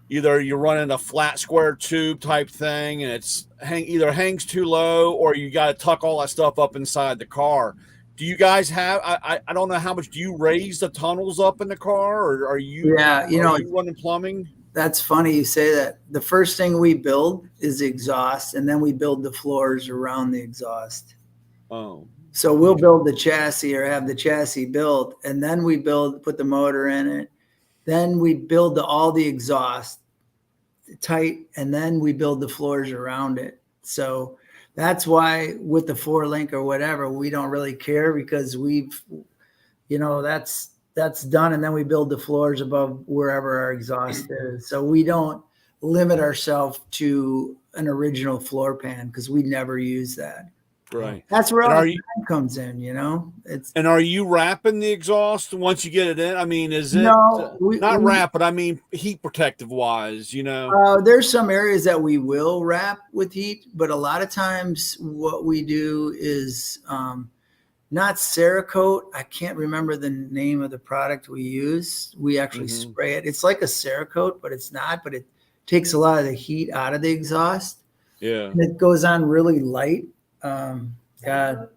either you're running a flat square tube type thing and it's either hangs too low or you got to tuck all that stuff up inside the car. Do you guys have, I don't know how much, do you raise the tunnels up in the car, or are you, Yeah, are you running plumbing? That's funny you say that. The first thing we build is the exhaust, and then we build the floors around the exhaust. Oh. So we'll build the chassis or have the chassis built, and then we put the motor in it. Then we build all the exhaust tight, and then we build the floors around it. So that's why with the 4-link or whatever, we don't really care, because that's done. And then we build the floors above wherever our exhaust is. So we don't limit ourselves to an original floor pan, because we never use that. Right. That's where all the time comes in, And are you wrapping the exhaust once you get it in? I mean, is it not wrap, but I mean heat protective wise, There's some areas that we will wrap with heat, but a lot of times what we do is not Cerakote. I can't remember the name of the product we use. We actually spray it. It's like a Cerakote, but it's not, but it takes a lot of the heat out of the exhaust. Yeah. And it goes on really light. Zybar,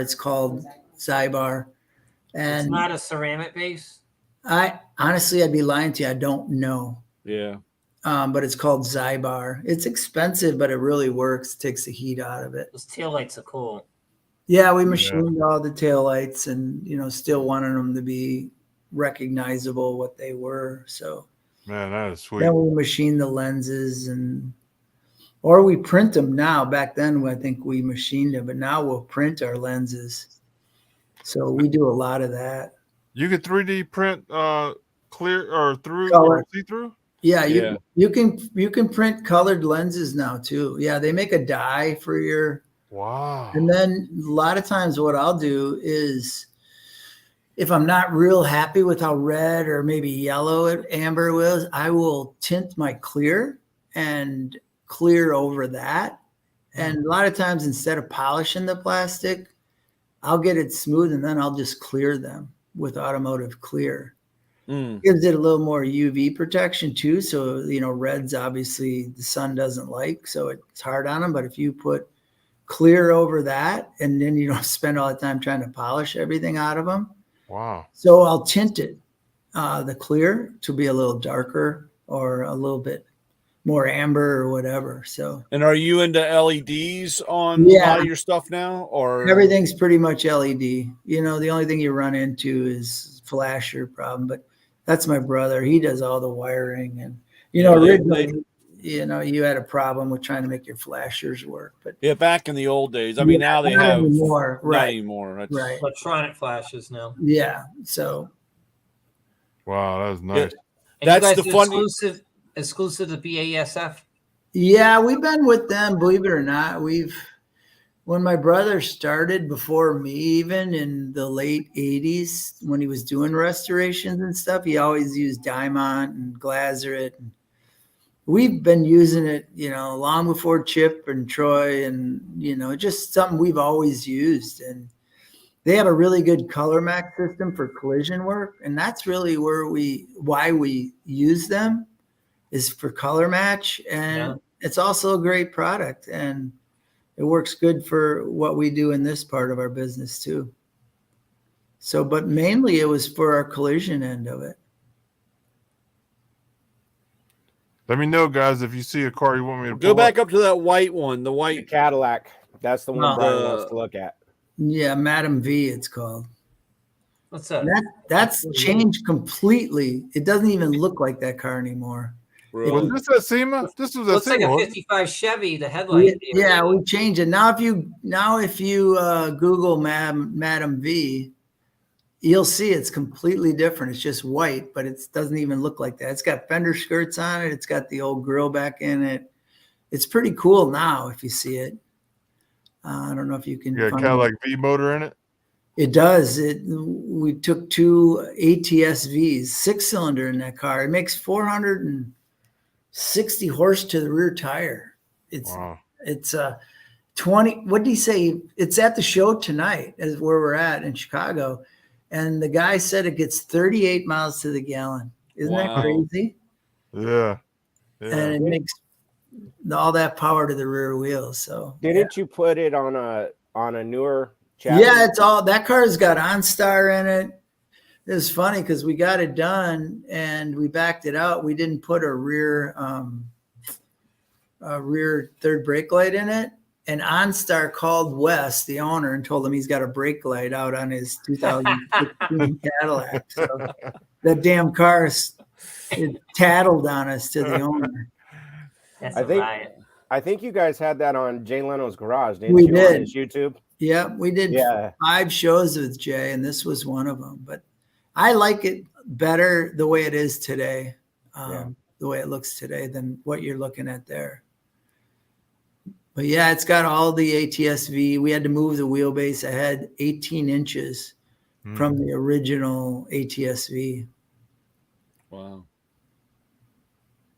it's called Zybar. And it's not a ceramic base. I'd be lying to you. I don't know. Yeah. But it's called Zybar. It's expensive, but it really works. It takes the heat out of it. Those taillights are cool. Yeah, we machined all the taillights and, still wanted them to be recognizable what they were. So, man, that is sweet. Then we machined the lenses or we print them now. Back then, I think we machined them, but now we'll print our lenses. So we do a lot of that. You can 3D print clear or through or see-through? Yeah, you can print colored lenses now too. Yeah, they make a dye for your. Wow. And then a lot of times what I'll do is, if I'm not real happy with how red or maybe yellow amber was, I will tint my clear and clear over that. And a lot of times, instead of polishing the plastic, I'll get it smooth and then I'll just clear them with Automotive clear. Gives it a little more UV protection too. So, reds, obviously the sun doesn't like, so it's hard on them. But if you put clear over that, and then you don't spend all the time trying to polish everything out of them. Wow. So I'll tint it, the clear, to be a little darker or a little bit more amber or whatever. So. And are you into LEDs on a lot of your stuff now, or everything's pretty much LED? The only thing you run into is flasher problem, but that's my brother. He does all the wiring, and originally, you had a problem with trying to make your flashers work. But back in the old days, I mean, now they have anymore. Not anymore. That's right. Electronic flashes now. Yeah. So. Wow, that was nice. That's the fun. Exclusive to BASF. Yeah, we've been with them. Believe it or not, when my brother started, before me, even in the late 80s, when he was doing restorations and stuff, he always used Diamond and Glazeret. We've been using it, long before Chip and Troy, and, just something we've always used. And they have a really good color match system for collision work. And that's really why we use them, is for color match. And it's also a great product. And it works good for what we do in this part of our business too. So, but mainly it was for our collision end of it. Let me know, guys, if you see a car you want me to go back up to that white one, the white Cadillac. That's the one Oh. Brian wants to look at. Yeah, Madam V, it's called. What's that? That's changed completely. It doesn't even look like that car anymore. Was this at SEMA? This was at Looks like SEMA. a wasn't it? 55 Chevy. The headlight. Yeah, we changed it. Now if you Google Madam V, you'll see it's completely different. It's just white, but it doesn't even look like that. It's got fender skirts on it. It's got the old grill back in it. It's pretty cool now if you see it. I don't know if you can. Yeah, find kind of it. like V motor in it. It does. We took two ATSVs, 6-cylinder in that car. It makes 460 horse to the rear tire. It's 20. What did he say? It's at the show tonight, as where we're at in Chicago, and the guy said it gets 38 miles to the gallon. Isn't that crazy? Yeah. And it makes all that power to the rear wheels. So didn't you put it on a newer chassis? Yeah, it's all that car's got OnStar in it. It was funny because we got it done and we backed it out. We didn't put a rear third brake light in it. And OnStar called Wes, the owner, and told him he's got a brake light out on his 2016 Cadillac. So that damn car it tattled on us to the owner. That's I think you guys had that on Jay Leno's Garage, didn't We you? did. On his YouTube. Yeah, we did 5 shows with Jay, and this was one of them. But I like it better the way it is today, the way it looks today than what you're looking at there. But yeah, it's got all the ATSV. We had to move the wheelbase ahead 18 inches from the original ATSV. Wow.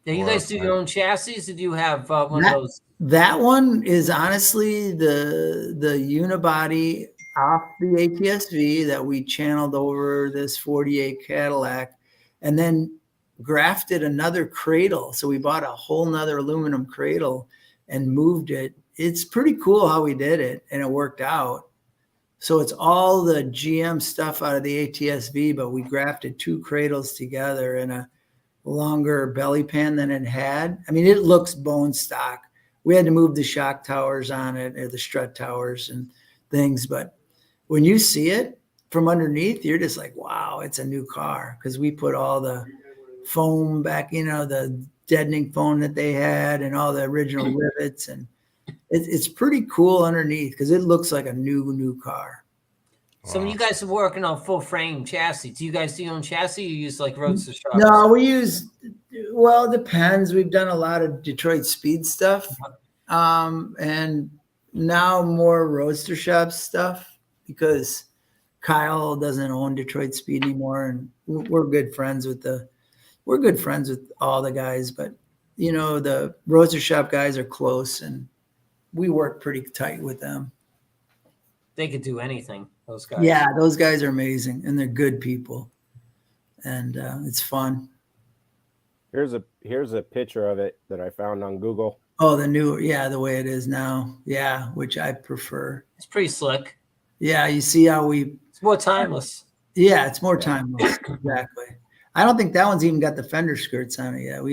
Yeah, you guys do your own chassis? Did you have one of those? That one is honestly the unibody off the ATSV that we channeled over this 48 Cadillac and then grafted another cradle. So we bought a whole nother aluminum cradle and moved it. It's pretty cool how we did it, and it worked out. So it's all the GM stuff out of the ATSV, but we grafted 2 cradles together in a longer belly pan than it had. I mean, it looks bone stock. We had to move the shock towers on it, or the strut towers and things. But when you see it from underneath, you're just like, wow, it's a new car. Because we put all the foam back, the deadening foam that they had and all the original rivets. And it's pretty cool underneath because it looks like a new car. So when you guys are working on full frame chassis, do you guys do your own chassis or you use like Roadster shops? No, we use, well, it depends. We've done a lot of Detroit speed stuff. And now more Roadster shop stuff because Kyle doesn't own Detroit Speed anymore. And we're good friends with all the guys, but the Roadster shop guys are close and we work pretty tight with them. They could do anything. Those guys. Yeah, those guys are amazing and they're good people, and it's fun. Here's a picture of it that I found on Google. Oh, the way it is now, which I prefer. It's pretty slick. Yeah, you see how it's more timeless. Yeah, it's more timeless. Exactly. I don't think that one's even got the fender skirts on it yet.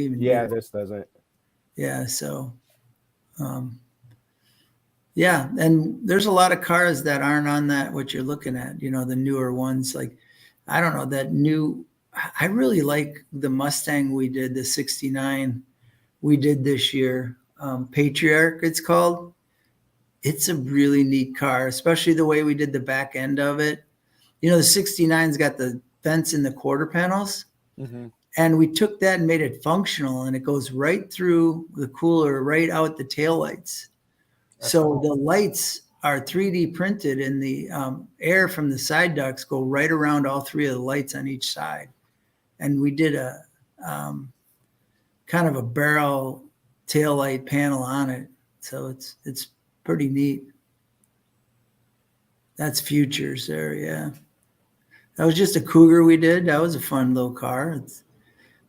This doesn't. Yeah, so. Yeah, and there's a lot of cars that aren't on that, what you're looking at, the newer ones. Like, I don't know, I really like the Mustang we did, the 69 we did this year. Patriarch, it's called. It's a really neat car, especially the way we did the back end of it. The 69's got the vents in the quarter panels. Mm-hmm. And we took that and made it functional, and it goes right through the cooler, right out the taillights. So the lights are 3D printed, and the air from the side ducts go right around all 3 of the lights on each side. And we did a kind of a barrel taillight panel on it. So it's pretty neat. That's Futures there, yeah. That was just a Cougar we did. That was a fun little car.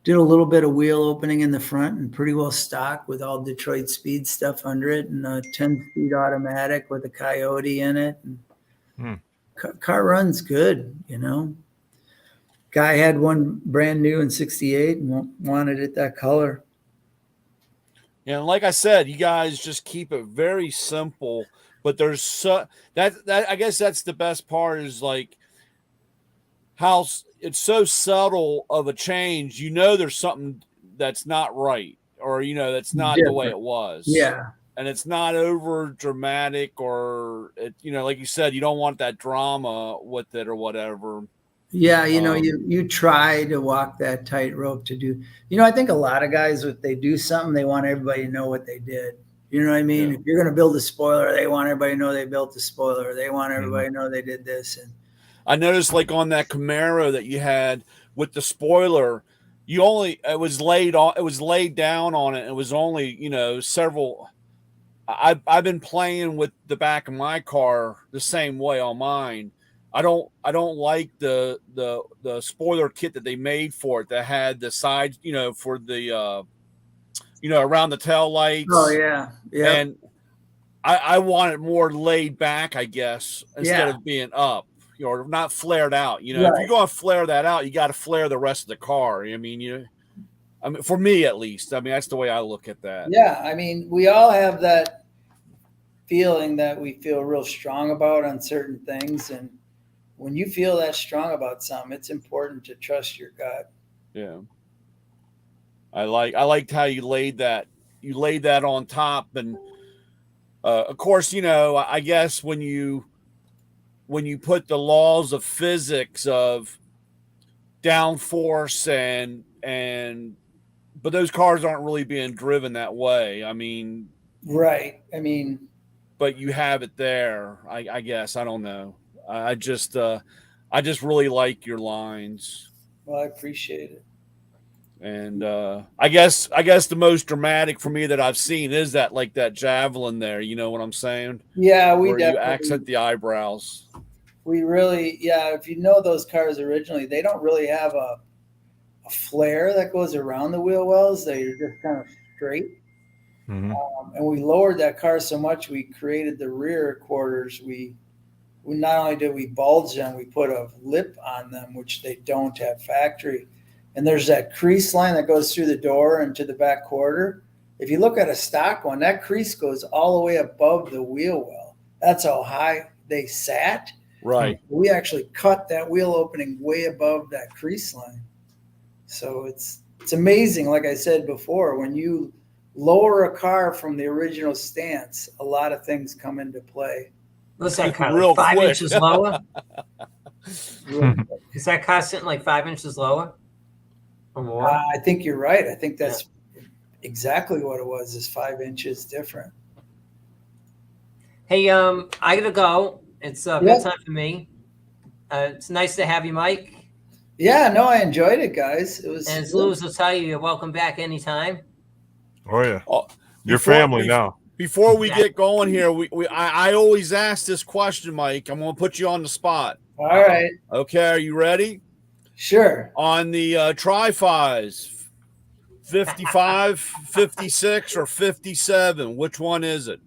Did a little bit of wheel opening in the front and pretty well stock with all Detroit Speed stuff under it, and a 10-speed automatic with a Coyote in it. And car runs good, Guy had one brand new in 68 and wanted it that color. And like I said, you guys just keep it very simple, But there's that I guess that's the best part is like how it's so subtle of a change. You know, there's something that's not right, or that's not the way it was. Yeah. And it's not over dramatic, or like you said, you don't want that drama with it or whatever. Yeah, you try to walk that tightrope to do. I think a lot of guys, if they do something, they want everybody to know what they did. You know what I mean? Yeah. If you're going to build a spoiler, they want everybody to know they built the spoiler. They want everybody to know they did this. And I noticed, like on that Camaro that you had with the spoiler, it was laid down on it. It was only several. I've been playing with the back of my car the same way on mine. I don't like the spoiler kit that they made for it that had the sides, for the around the tail lights. Oh yeah. Yeah. And I want it more laid back, I guess, instead of being up, or not flared out. If you're going to flare that out, you got to flare the rest of the car. I mean, for me at least, that's the way I look at that. Yeah, I mean, we all have that feeling that we feel real strong about on certain things, and when you feel that strong about something, it's important to trust your gut. Yeah. I liked how you laid that on top. And of course, I guess when you put the laws of physics of downforce but those cars aren't really being driven that way. I mean, right. I mean, but you have it there. I guess, I don't know. I just really like your lines. Well, I appreciate it. And I guess the most dramatic for me that I've seen is that javelin there. You know what I'm saying? Yeah, where you accent the eyebrows. We really, if you know those cars originally, they don't really have a flare that goes around the wheel wells. They're just kind of straight. Mm-hmm. And we lowered that car so much, we created the rear quarters. We not only did we bulge them, we put a lip on them, which they don't have factory. And there's that crease line that goes through the door into the back quarter. If you look at a stock one, that crease goes all the way above the wheel well. That's how high they sat. Right. We actually cut that wheel opening way above that crease line. So it's amazing. Like I said before, when you lower a car from the original stance, a lot of things come into play. What's that car? Real like 5 quick. inches lower? Is that car sitting like 5 inches lower or more? I think you're right. I think that's exactly what it was, is 5 inches different. Hey, I gotta go. It's bedtime for me. It's nice to have you, Mike. Yeah, no, I enjoyed it, guys. It was. And as Louis will tell you, you're welcome back anytime. Oh yeah, your family now. Before we get going here, I always ask this question, Mike. I'm going to put you on the spot. All right. Okay, are you ready? Sure. On the Tri-Fi's, 55, 56, or 57, which one is it?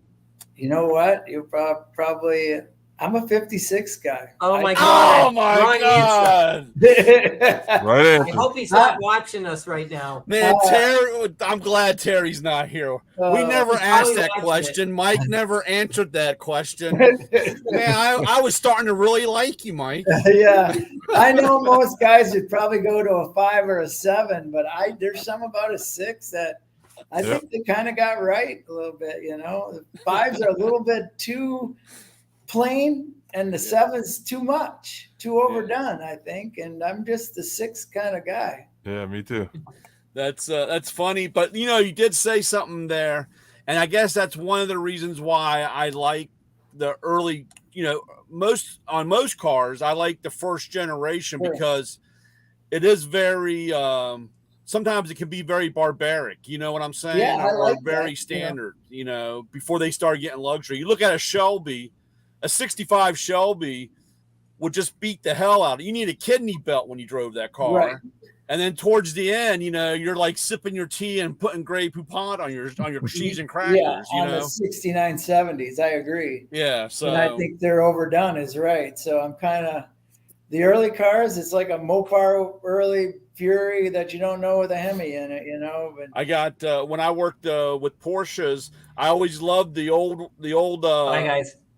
You know what? You're probably. I'm a 56 guy. Oh my God! Oh my God! Right I answer. hope he's not watching us right now. Man, Terry, I'm glad Terry's not here. We never asked that question. Mike never answered that question. Man, I was starting to really like you, Mike. Yeah, I know most guys would probably go to a 5 or a 7, but there's some about a 6 that I think they kind of got right a little bit. The 5s are a little bit too plain, and the 7's too much, too overdone, I think. And I'm just the 6 kind of guy. Yeah, me too. That's funny, but you did say something there, and I guess that's one of the reasons why I like the early, most cars, I like the first generation because it is very sometimes it can be very barbaric, you know what I'm saying? Yeah, or very standard, before they start getting luxury. You look at a Shelby, a 65 Shelby would just beat the hell out of you. You need a kidney belt when you drove that car. Right. And then towards the end, you're like sipping your tea and putting Grey Poupon on your cheese and crackers. On the 69 70s, I agree. Yeah, so and I think they're overdone is right. So I'm kind of the early cars. It's like a Mopar early Fury that you don't know with a Hemi in it, But I got when I worked with Porsches, I always loved the old. Bye, guys.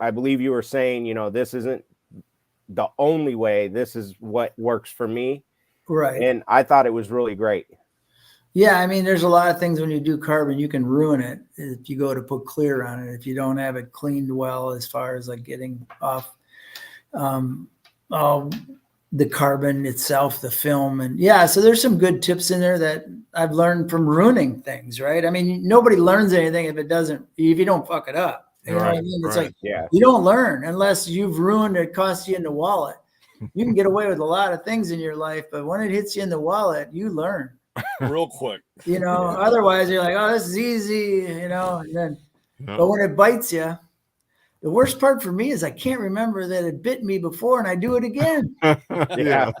I believe you were saying, this isn't the only way. This is what works for me. Right. And I thought it was really great. Yeah, I mean, there's a lot of things when you do carbon, you can ruin it if you go to put clear on it, if you don't have it cleaned well, as far as like getting off the carbon itself, the film. And yeah, so there's some good tips in there that I've learned from ruining things, right? I mean, nobody learns anything if you don't fuck it up. You know what I mean? It's like, you don't learn unless you've ruined it, cost you in the wallet. You can get away with a lot of things in your life, but when it hits you in the wallet, you learn. Real quick, Otherwise you're like, oh, this is easy, and then, but when it bites you, the worst part for me is I can't remember that it bit me before and I do it again. Yeah.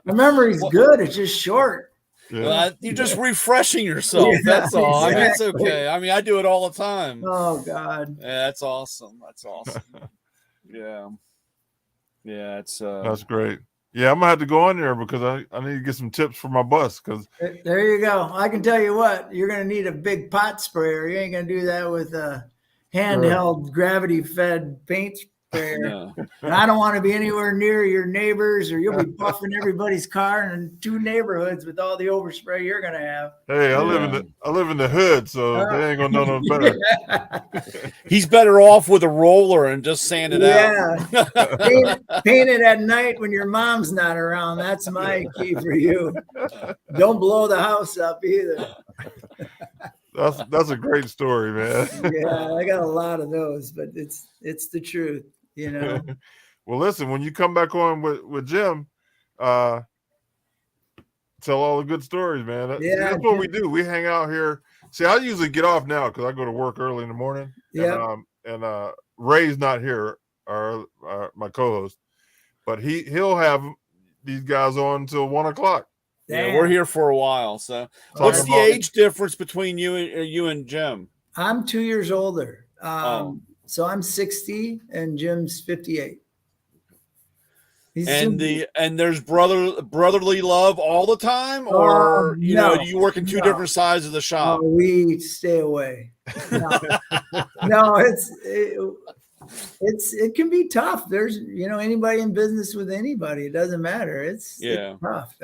My memory's good. It's just short. Yeah. You're just refreshing yourself. That's all. Exactly. I mean, it's okay. I mean, I do it all the time. Oh God. Yeah, that's awesome. That's awesome. Yeah. Yeah, that's great. Yeah, I'm gonna have to go on there because I need to get some tips for my bus. Because there you go. I can tell you what, you're gonna need a big pot sprayer. You ain't gonna do that with a handheld gravity-fed paint sprayer. No. And I don't want to be anywhere near your neighbors, or you'll be buffing everybody's car in 2 neighborhoods with all the overspray you're gonna have. Hey, I live in the hood, so they ain't gonna know no better. He's better off with a roller and just sand it out. Paint it at night when your mom's not around. That's my key for you. Don't blow the house up either. That's a great story, man. Yeah, I got a lot of those, but it's the truth, Well, listen, when you come back on with Jim, tell all the good stories, man. That's what we do. We hang out here. See, I usually get off now because I go to work early in the morning. Yeah. And Ray's not here, my co-host, but he'll have these guys on until 1 o'clock. Yeah, we're here for a while. So, what's the age difference between you and Jim? I'm 2 years older. So I'm 60 and Jim's 58. And there's brotherly love all the time, or do you work in two different sides of the shop? We stay away. No, it can be tough. There's anybody in business with anybody. It doesn't matter. It's tough.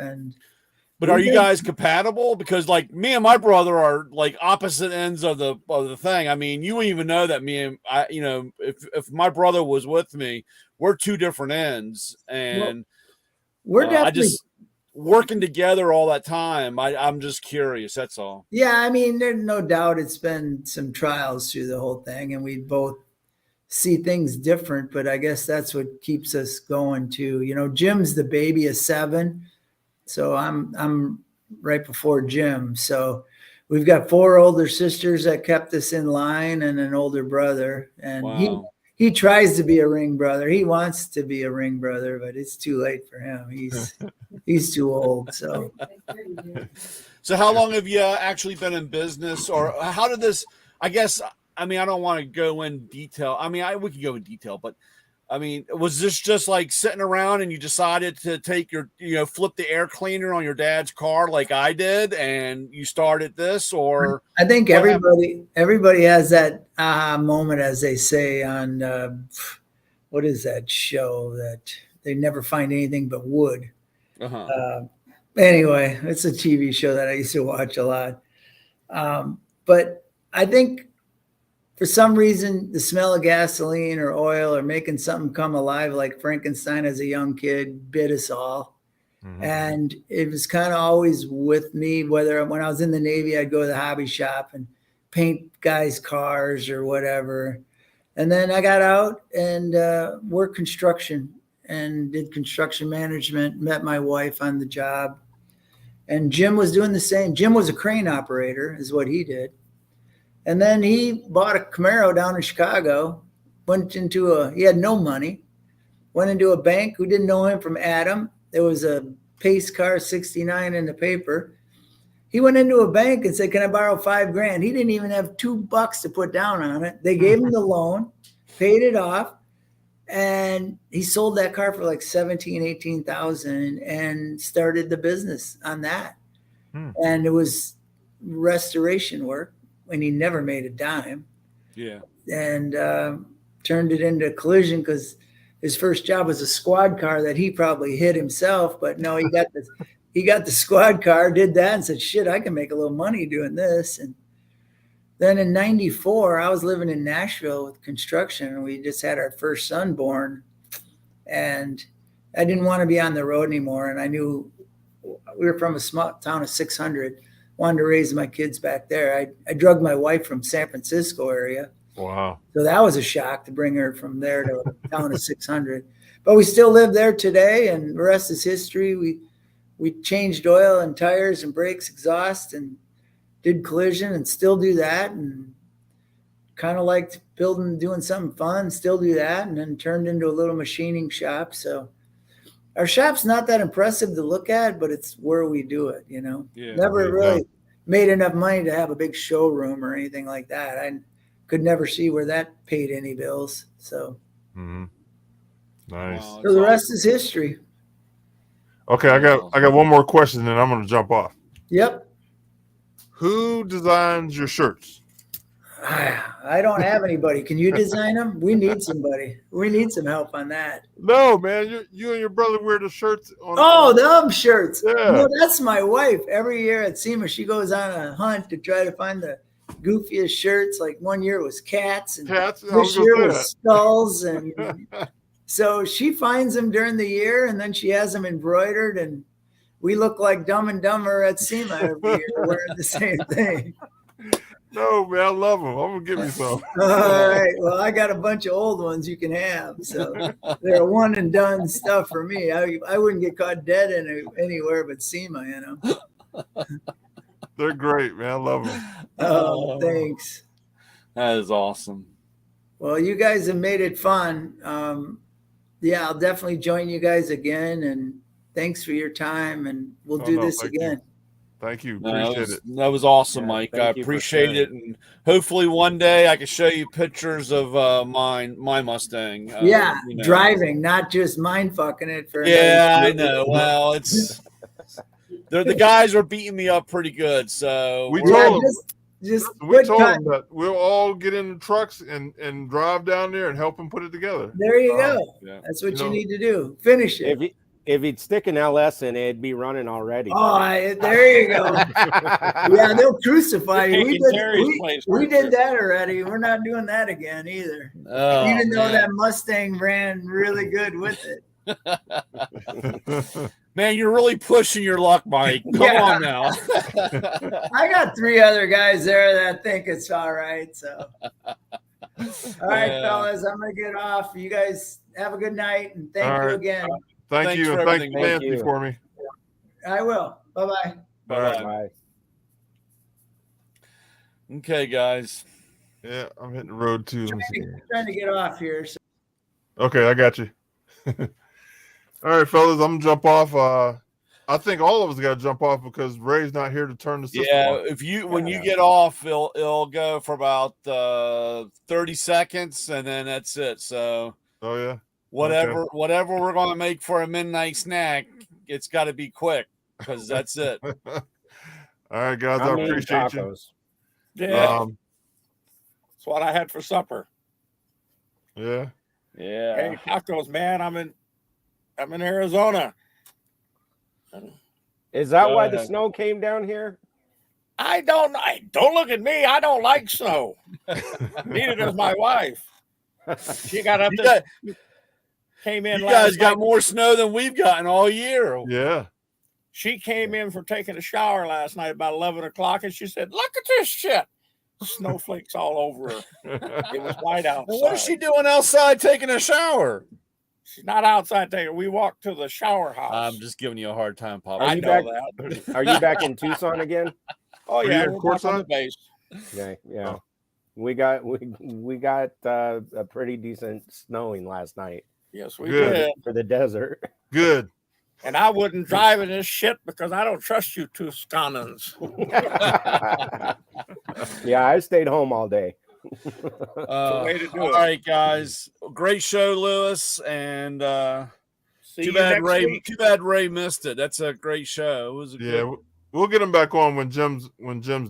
But are you guys compatible? Because like me and my brother are like opposite ends of the thing. I mean, you wouldn't even know that me and I, if my brother was with me, we're 2 different ends, and we're definitely just working together all that time. I'm just curious. That's all. Yeah, I mean, there's no doubt it's been some trials through the whole thing, and we both see things different. But I guess that's what keeps us going too. Jim's the baby of 7. So I'm right before Jim. So we've got 4 older sisters that kept us in line and an older brother. And he tries to be a ring brother. He wants to be a ring brother, but it's too late for him. He's too old. So how long have you actually been in business, or how did this? I guess I don't want to go in detail. We could go in detail, but. Was this just like sitting around and you decided to take flip the air cleaner on your dad's car like I did, and you started this? Or I think everybody has that moment, as they say on what is that show that they never find anything but wood. Anyway, it's a TV show that I used to watch a lot. But I think for some reason, the smell of gasoline or oil or making something come alive like Frankenstein as a young kid bit us all. Mm-hmm. And it was kind of always with me, whether when I was in the Navy, I'd go to the hobby shop and paint guys' cars or whatever. And then I got out and worked construction and did construction management, met my wife on the job. And Jim was doing the same. Jim was a crane operator is what he did. And then he bought a Camaro down in Chicago, he had no money, went into a bank. Who didn't know him from Adam? There was a pace car 69 in the paper. He went into a bank and said, can I borrow $5,000? He didn't even have $2 to put down on it. They gave him the loan, paid it off, and he sold that car for like $17,000, $18,000 and started the business on that. And it was restoration work. And he never made a dime. Yeah. And turned it into a collision because his first job was a squad car that he probably hit himself. But no, he got the squad car, did that, and said, "Shit, I can make a little money doing this." And then in '94, I was living in Nashville with construction, and we just had our first son born, and I didn't want to be on the road anymore. And I knew we were from a small town of 600. Wanted to raise my kids back there. I drugged my wife from San Francisco area. Wow. So that was a shock to bring her from there to a town of 600. But we still live there today, and the rest is history. We changed oil and tires and brakes, exhaust, and did collision, and still do that. And kind of liked doing something fun, still do that, and then turned into a little machining shop. So our shop's not that impressive to look at, but it's where we do it, you know. Yeah. Never really made enough money to have a big showroom or anything like that. I could never see where that paid any bills. So Nice. Wow, so the rest is history. Okay, I got one more question, and then I'm gonna jump off. Yep. Who designs your shirts? I don't have anybody. Can you design them? We need somebody. We need some help on that. No, man. You and your brother wear the shirts. Oh, them shirts. Yeah. No, that's my wife. Every year at SEMA, she goes on a hunt to try to find the goofiest shirts. Like one year it was cats, and this year was skulls. And so she finds them during the year, and then she has them embroidered, and we look like Dumb and Dumber at SEMA every year wearing the same thing. No, man, I love them. I'm gonna give you some. All right. Well, I got a bunch of old ones you can have. So they're one and done stuff for me. I wouldn't get caught dead anywhere but SEMA, you know. They're great, man. I love them. Oh, thanks. That is awesome. Well, you guys have made it fun. Yeah, I'll definitely join you guys again. And thanks for your time. And we'll do this again. Thank you. No, Appreciate it. That was awesome, Yeah, Mike. I thank you for appreciate sharing. it, and hopefully one day I can show you pictures of my Mustang. Yeah, you know. driving, not just mind fucking it for. Yeah, I know. Well, it's the guys are beating me up pretty good. So We Yeah, told them. just We quit told cut- them that we'll all get in the trucks and drive down there and help them put it together. There you go. yeah. That's what You you know- need to do. Finish it. If he'd stick an LS in it, it'd be running already. Oh, there you go. Yeah, they'll crucify you. We did that already. We're not doing that again either. Oh, Even though man. that Mustang ran really good with it. Man, you're really pushing your luck, Mike. Come on now. I got 3 other guys there that think it's all right. So, all right, fellas, I'm going to get off. You guys have a good night, and thank you again. Thank Thanks you. for And thank everything. Nancy Thank you. for me. I will. Bye-bye. Bye. Okay, guys. Yeah, I'm hitting the road too. Let me see. Trying to get off here. So. Okay, I got you. All right, fellas, I'm gonna jump off. I think all of us got to jump off because Ray's not here to turn the system off. If when you get off, it'll go for about 30 seconds, and then that's it. So Oh yeah. whatever we're gonna make for a midnight snack, it's got to be quick because that's it. All right, guys, I How many appreciate you. tacos? Yeah, Um, that's what I had for supper. yeah. Yeah. Hey, tacos, man. I'm in Arizona. Is that Go why the ahead. snow came down here? Don't look at me. I don't like snow. Neither does my wife. She got up You, there, got- came in you last guys got night. more snow than we've gotten all year. Yeah. She came in for taking a shower last night about 11 o'clock, and she said, "Look at this shit. Snowflakes all over her. It was white outside. Well, what is she doing outside taking a shower? She's not outside taking. We walked to the shower house. I'm just giving you a hard time, Papa. Are I you know back? that. Are you back in Tucson again? Oh you yeah, in we're back on the courtside? base. Yeah, yeah. Oh. We got a pretty decent snowing last night Yes, we Good. did. for the desert. Good. And I wouldn't drive in this shit because I don't trust you Tuscanans. Yeah, I stayed home all day. way to do all it. right, guys. Great show, Lewis. And See too you bad next Ray. week. Too bad Ray missed it. That's a great show. It was a Yeah, good. we'll get him back on when Jim's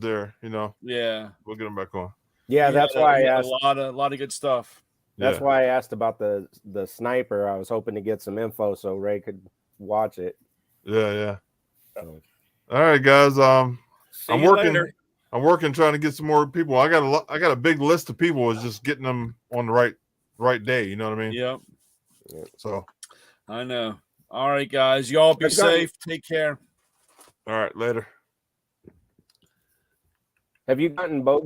there. You know, Yeah. we'll get him back on. Yeah, He that's had why I he had asked. a lot of good stuff. That's Yeah. why I asked about the sniper. I was hoping to get some info so Ray could watch it. Yeah. So, All right, guys. See I'm you working. later. I'm working trying to get some more people. I got a big list of people. It's just getting them on the right day. You know what I mean? Yep. So, I know. All right, guys. Y'all be I've gotten- safe. Take care. all right, later. have you gotten boat